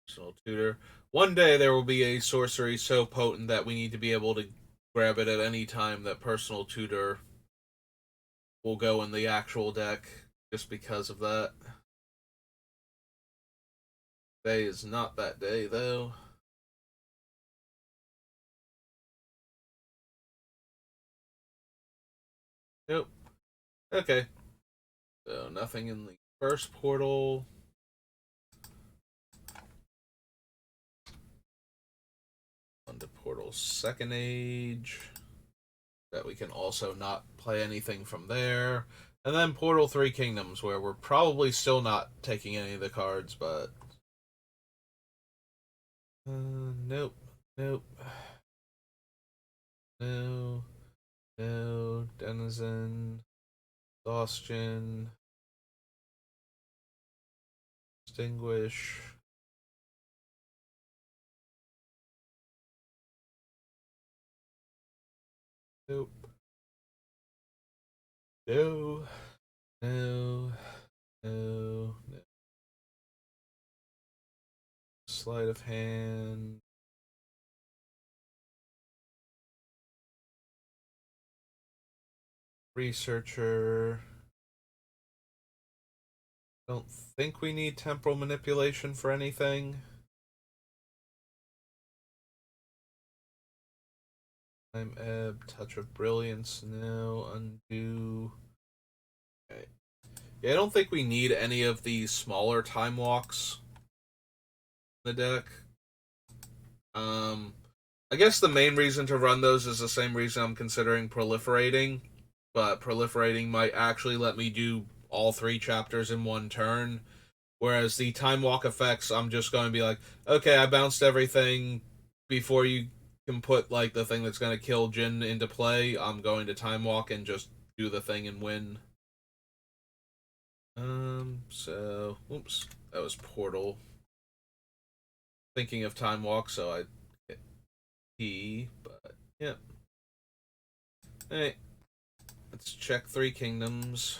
Personal Tutor. One day there will be a sorcery so potent that we need to be able to grab it at any time that Personal Tutor will go in the actual deck just because of that. Day is not that day, though. Nope. Okay. So, nothing in the first portal. On to Portal Second Age. That we can also not play anything from there. And then Portal Three Kingdoms, where we're probably still not taking any of the cards, but... nope. Nope. No. No. Denizen. Exhaustion. Extinguish. Nope. No. No. No. No. Sleight of hand. Researcher. Don't think we need temporal manipulation for anything. Time ebb, touch of brilliance, no, undo. Okay. Yeah, I don't think we need any of these smaller time walks in the deck. I guess the main reason to run those is the same reason I'm considering proliferating, but proliferating might actually let me do all 3 chapters in one turn. Whereas the time walk effects, I'm just going to be like, okay, I bounced everything before you can put like the thing that's going to kill Jin into play. I'm going to time walk and just do the thing and win. So, oops, that was Portal. Thinking of time walk, so I hit P, but yeah. Alright, let's check 3 kingdoms.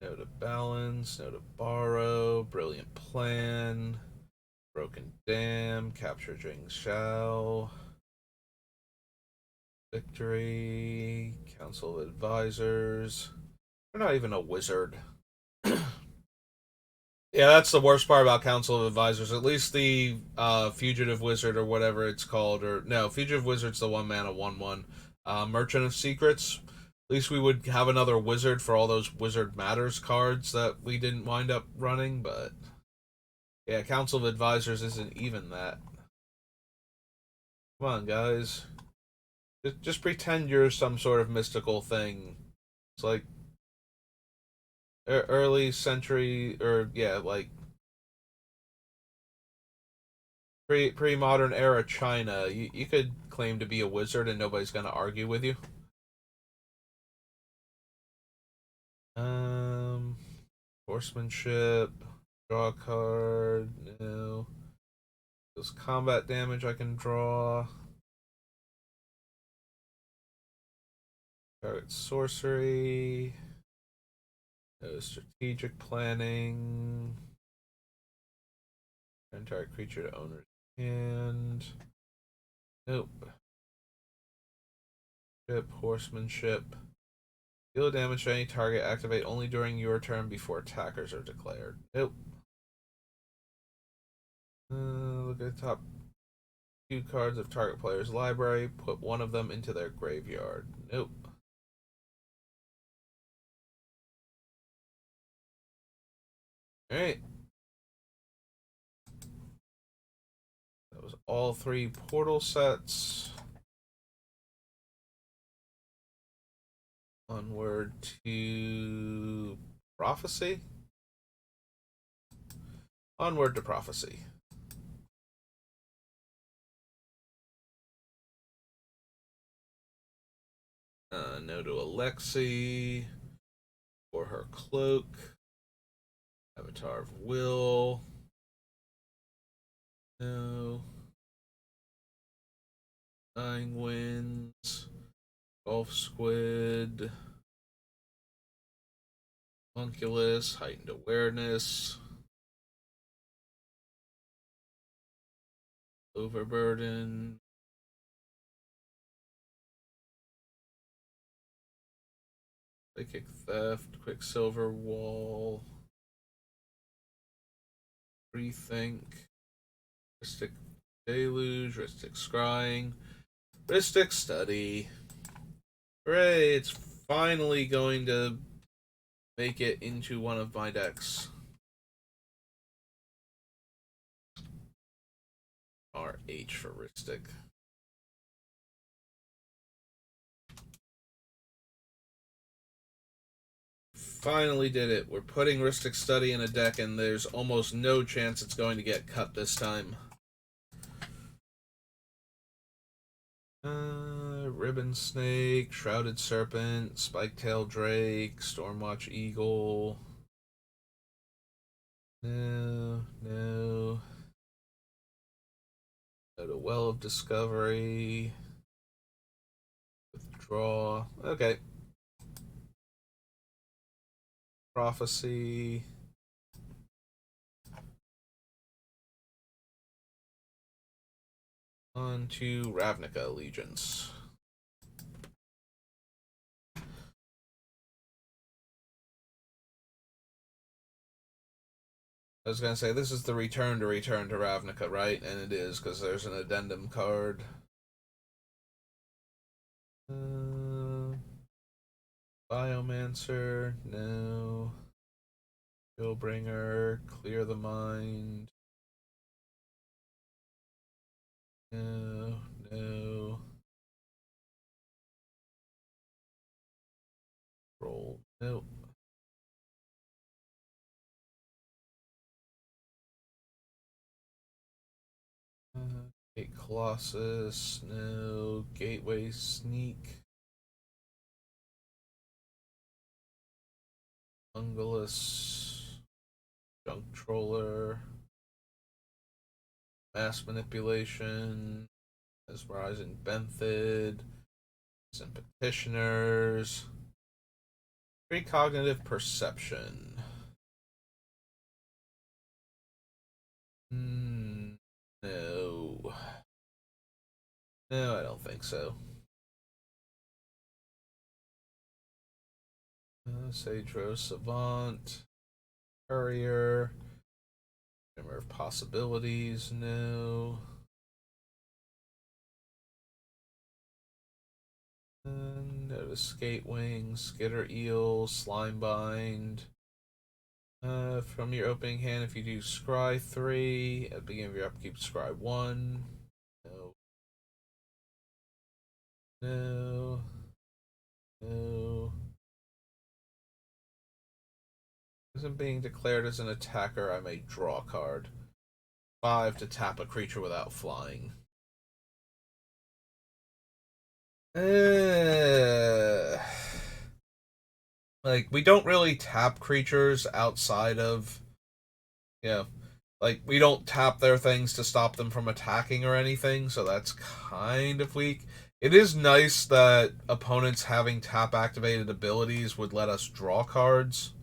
No to balance, no to borrow, brilliant plan, broken dam, capture Jing Shao, victory, council of advisors. We're not even a wizard. Yeah, that's the worst part about Council of Advisors. At least the Fugitive Wizard or whatever it's called, or no, Fugitive Wizard's the 1 mana 1/1. Merchant of Secrets. At least we would have another wizard for all those Wizard Matters cards that we didn't wind up running, but yeah, Council of Advisors isn't even that. Come on, guys. Just pretend you're some sort of mystical thing. It's like early century, or yeah, like pre modern era China. You could claim to be a wizard and nobody's gonna argue with you. Um, Horsemanship, draw a card. No, there's combat damage I can draw. Target sorcery. No strategic planning. Entire creature to owner's hand. Nope. Ship, horsemanship. Deal damage to any target. Activate only during your turn before attackers are declared. Nope. Look at the top two cards of target player's library. Put one of them into their graveyard. Nope. Alright. That was all three portal sets. Onward to Prophecy. Onward to Prophecy. No to Alexi. For her cloak. Avatar of Will. No. Nine Winds. Golf Squid. Homunculus. Heightened Awareness. Overburden. Psychic Theft. Quicksilver Wall. Rethink. Rhystic Deluge. Rhystic Scrying. Rhystic Study. Hooray! It's finally going to make it into one of my decks. RH for Rhystic. Finally did it. We're putting Rhystic Study in a deck, and there's almost no chance it's going to get cut this time. Ribbon Snake, Shrouded Serpent, Spiketail Drake, Stormwatch Eagle. No, no. Go to Well of Discovery. Withdraw. Okay. Prophecy. On to Ravnica Allegiance. I was gonna say, this is the return to Ravnica, right? And it is, because there's an addendum card. Biomancer, no. Billbringer, Clear the Mind. No, no. Roll, nope. Gate Colossus, no. Gateway Sneak. Ungulus, Junk Troller, Mass Manipulation, Mesmerizing Benthid, some Petitioners, Precognitive Perception. No. No, I don't think so. Sagro Savant, Courier, Shimmer of Possibilities, no. Notice Skate Wing, Skitter Eel, Slime Bind. From your opening hand, if you do Scry 3, at the beginning of your upkeep, Scry 1. No. No. No. Isn't being declared as an attacker, I may draw a card. 5 to tap a creature without flying. Like, we don't really tap creatures outside of, you know, like, we don't tap their things to stop them from attacking or anything, so that's kind of weak. It is nice that opponents having tap activated abilities would let us draw cards,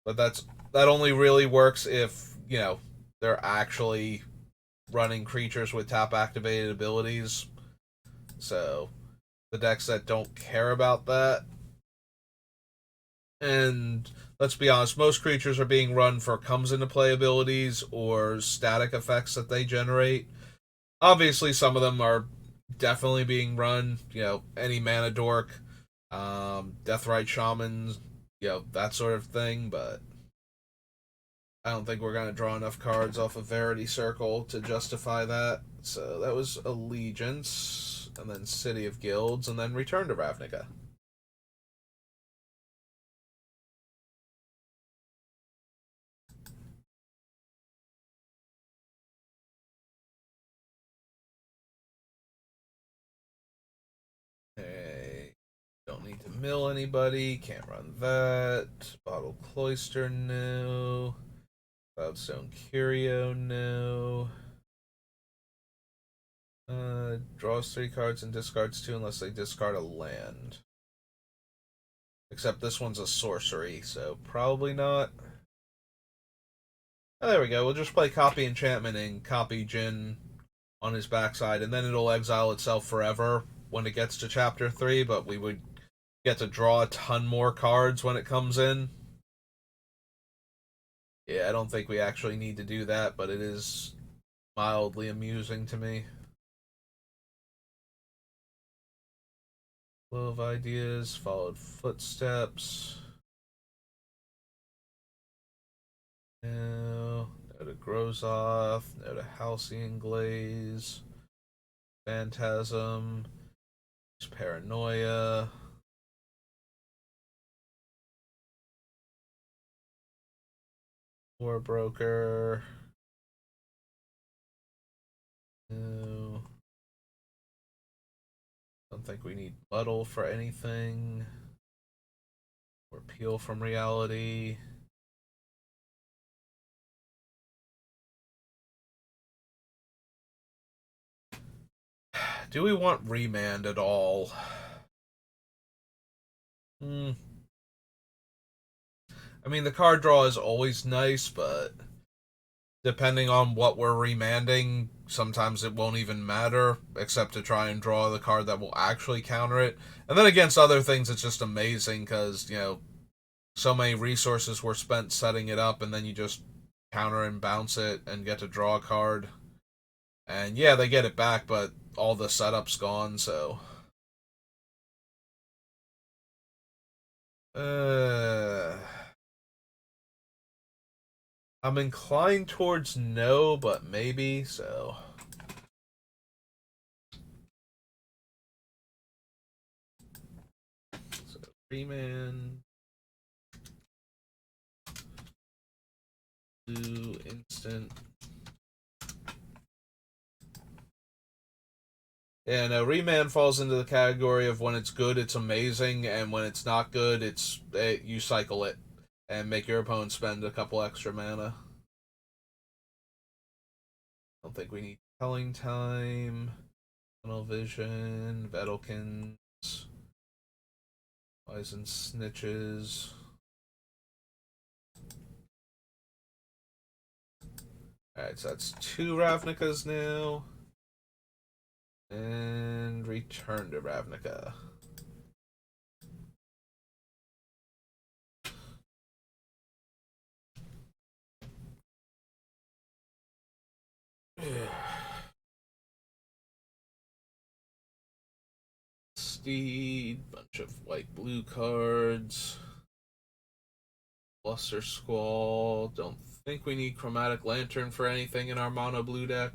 but that only really works if, they're actually running creatures with tap activated abilities. So the decks that don't care about that, and let's be honest, most creatures are being run for comes into play abilities or static effects that they generate. Obviously, some of them are definitely being run, any mana dork, Deathrite Shamans, that sort of thing, but I don't think we're going to draw enough cards off of Verity Circle to justify that. So that was Allegiance, and then City of Guilds, and then Return to Ravnica. Hey, don't need to mill anybody, can't run that. Bottle Cloister, no. Cloudstone Curio, no. Draws 3 cards and discards 2 unless they discard a land. Except this one's a sorcery, so probably not. Oh, there we go. We'll just play Copy Enchantment and copy Jin on his backside, and then it'll exile itself forever when it gets to Chapter 3, but we would get to draw a ton more cards when it comes in. Yeah, I don't think we actually need to do that, but it is mildly amusing to me. Flow of Ideas, Followed Footsteps. No. No to Grozoth. No to Halcyon Glaze. Phantasm. Paranoia. War Broker. No. Don't think we need Muddle for anything. Or Peel from Reality. Do we want Remand at all? I mean, the card draw is always nice, but depending on what we're remanding, sometimes it won't even matter, except to try and draw the card that will actually counter it. And then against other things, it's just amazing because, so many resources were spent setting it up, and then you just counter and bounce it and get to draw a card. And yeah, they get it back, but all the setup's gone, so. Uh, I'm inclined towards no, but maybe, so. So, Freeman. Blue instant. Yeah, no, Remand falls into the category of when it's good, it's amazing, and when it's not good, you cycle it and make your opponent spend a couple extra mana. I don't think we need Telling Time, Tunnel Vision, Vedalkins, Poison Snitches. Alright, so that's 2 Ravnicas now. And Return to Ravnica. Steed, bunch of white blue cards. Bluster Squall. Don't think we need Chromatic Lantern for anything in our mono blue deck.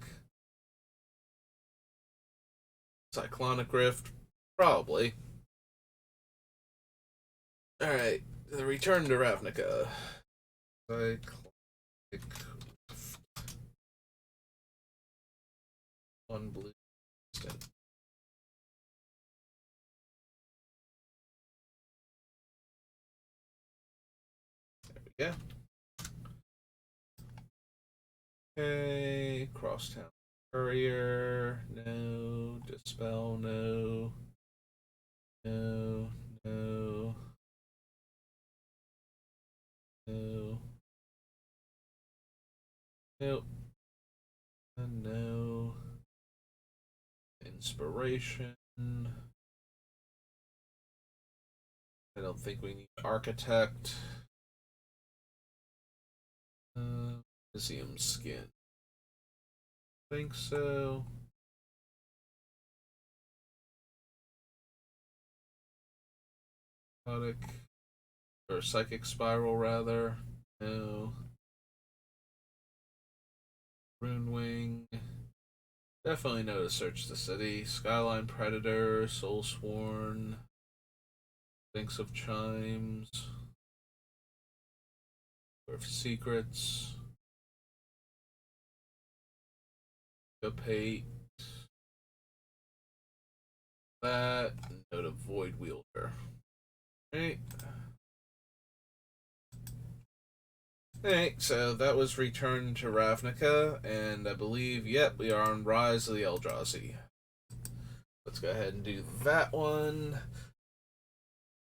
Cyclonic Rift, probably. Alright, the return to Ravnica. Cyclonic Rift. One blue instead. There we go. Okay, Crosstown Courier, no. Dispel, no. No, no. No. Nope. No. Inspiration. I don't think we need Architect. Museum Skin. Think so. Or Psychic Spiral, rather. No. Rune Wing. Definitely no to Search the City. Skyline Predator, Soul Sworn. Thinks of Chimes. Earth Secrets. Opate. That. Note of Void Wielder. Alright. Alright, so that was Return to Ravnica, and I believe, yep, we are on Rise of the Eldrazi. Let's go ahead and do that one.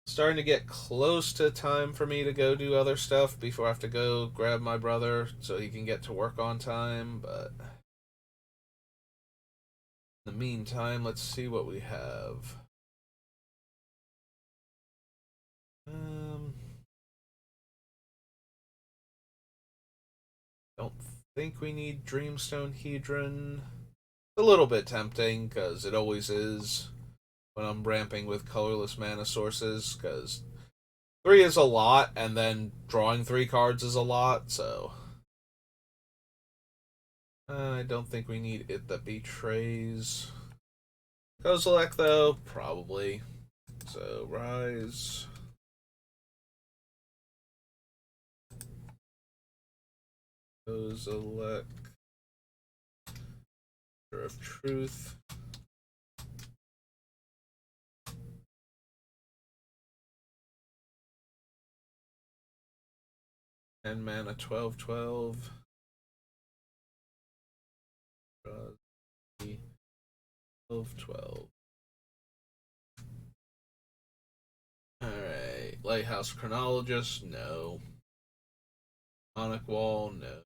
Starting to get close to time for me to go do other stuff before I have to go grab my brother so he can get to work on time, but in the meantime, let's see what we have. Don't think we need Dreamstone Hedron. It's a little bit tempting, because it always is when I'm ramping with colorless mana sources, because 3 is a lot, and then drawing 3 cards is a lot, so I don't think we need It That Betrays. Kozilek, though, probably. So, Rise. Kozilek. Of Truth. And mana 12/12. 12/12. Alright. Lighthouse Chronologist, no. Sonic Wall, no.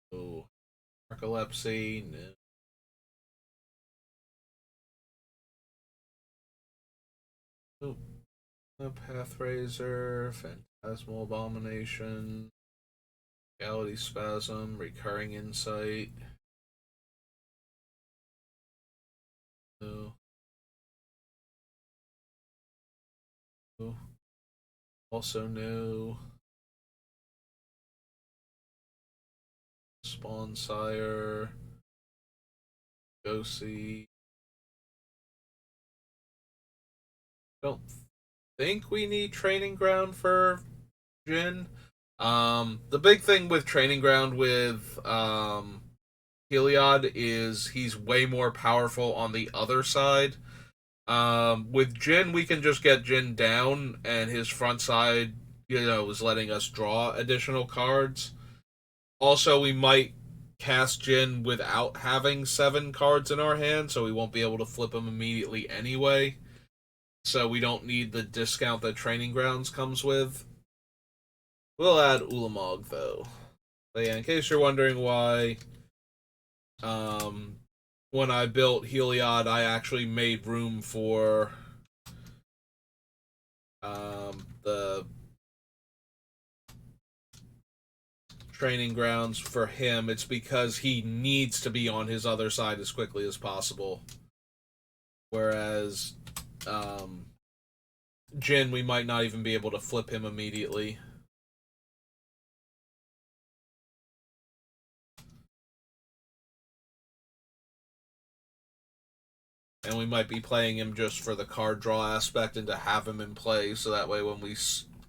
Narcolepsy, no. Oh. Pathrazor, Phantasmal Abomination, Reality Spasm, Recurring Insight. No. No. Also no. Spawn Sire. Josie. Don't think we need Training Ground for Jin. The big thing with Training Ground with Heliod is he's way more powerful on the other side. With Jin, we can just get Jin down, and his front side, is letting us draw additional cards. Also, we might cast Jin without having 7 cards in our hand, so we won't be able to flip him immediately anyway. So we don't need the discount that Training Grounds comes with. We'll add Ulamog, though. But yeah, in case you're wondering why, when I built Heliod, I actually made room for the Training Grounds for him. It's because he needs to be on his other side as quickly as possible. Whereas, Jin, we might not even be able to flip him immediately. And we might be playing him just for the card draw aspect and to have him in play, so that way when we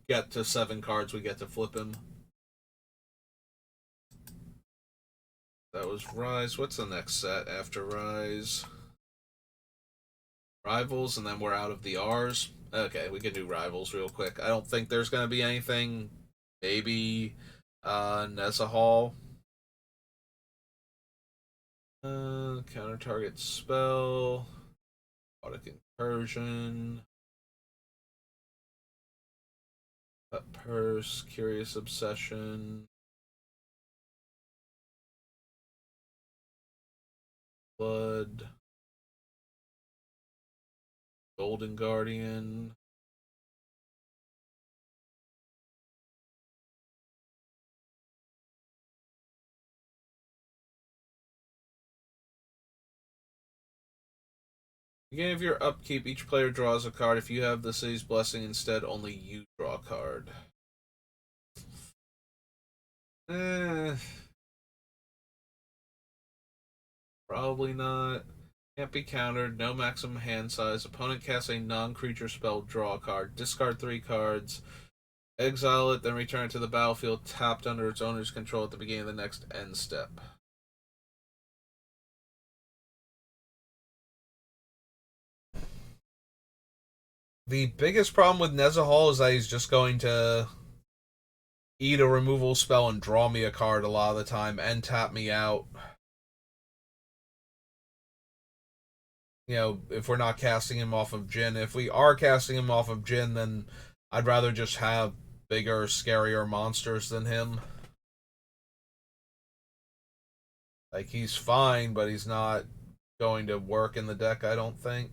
get to 7 cards, we get to flip him. That was Rise. What's the next set after Rise? Rivals, and then we're out of the R's. Okay, we can do Rivals real quick. I don't think there's going to be anything. Maybe Nessa Hall. Counter target spell. Auto Incursion. Cut Purse. Curious Obsession. Blood. Golden Guardian. Beginning of your upkeep, each player draws a card. If you have the city's blessing instead, only you draw a card. Probably not. Can't be countered. No maximum hand size. Opponent casts a non-creature spell. Draw a card. Discard 3 cards. Exile it, then return it to the battlefield tapped under its owner's control at the beginning of the next end step. The biggest problem with Nezahal is that he's just going to eat a removal spell and draw me a card a lot of the time and tap me out. You know, if we're not casting him off of Jin. If we are casting him off of Jin, then I'd rather just have bigger, scarier monsters than him. Like, he's fine, but he's not going to work in the deck, I don't think.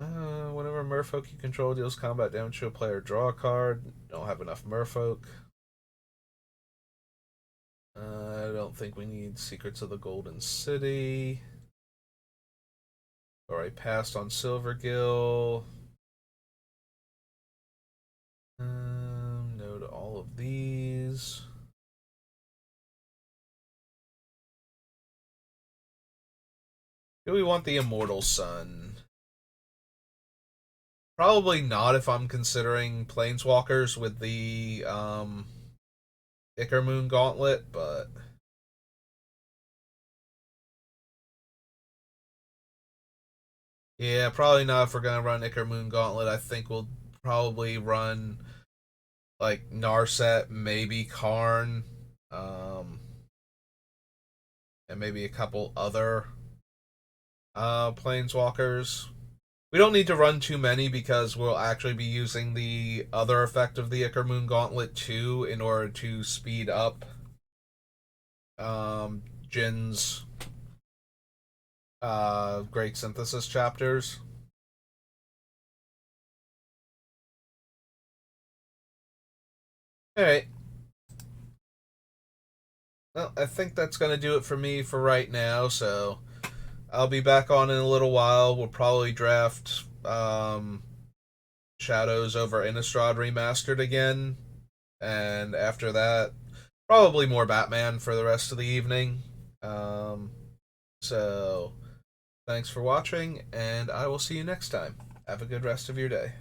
Whenever Merfolk you control deals combat damage to a player, draw a card. Don't have enough Merfolk. I don't think we need Secrets of the Golden City. Alright, passed on Silvergill. No to all of these. Do we want the Immortal Sun? Probably not if I'm considering Planeswalkers with the Ichor Moon Gauntlet, but yeah, probably not if we're gonna run Ichor Moon Gauntlet. I think we'll probably run like Narset, maybe Karn, and maybe a couple other Planeswalkers. We don't need to run too many because we'll actually be using the other effect of the Ichor Moon Gauntlet too in order to speed up Jin's Great Synthesis chapters. Alright. Well, I think that's going to do it for me for right now, so I'll be back on in a little while. We'll probably draft Shadows over Innistrad Remastered again, and after that, probably more Batman for the rest of the evening. So, thanks for watching, and I will see you next time. Have a good rest of your day.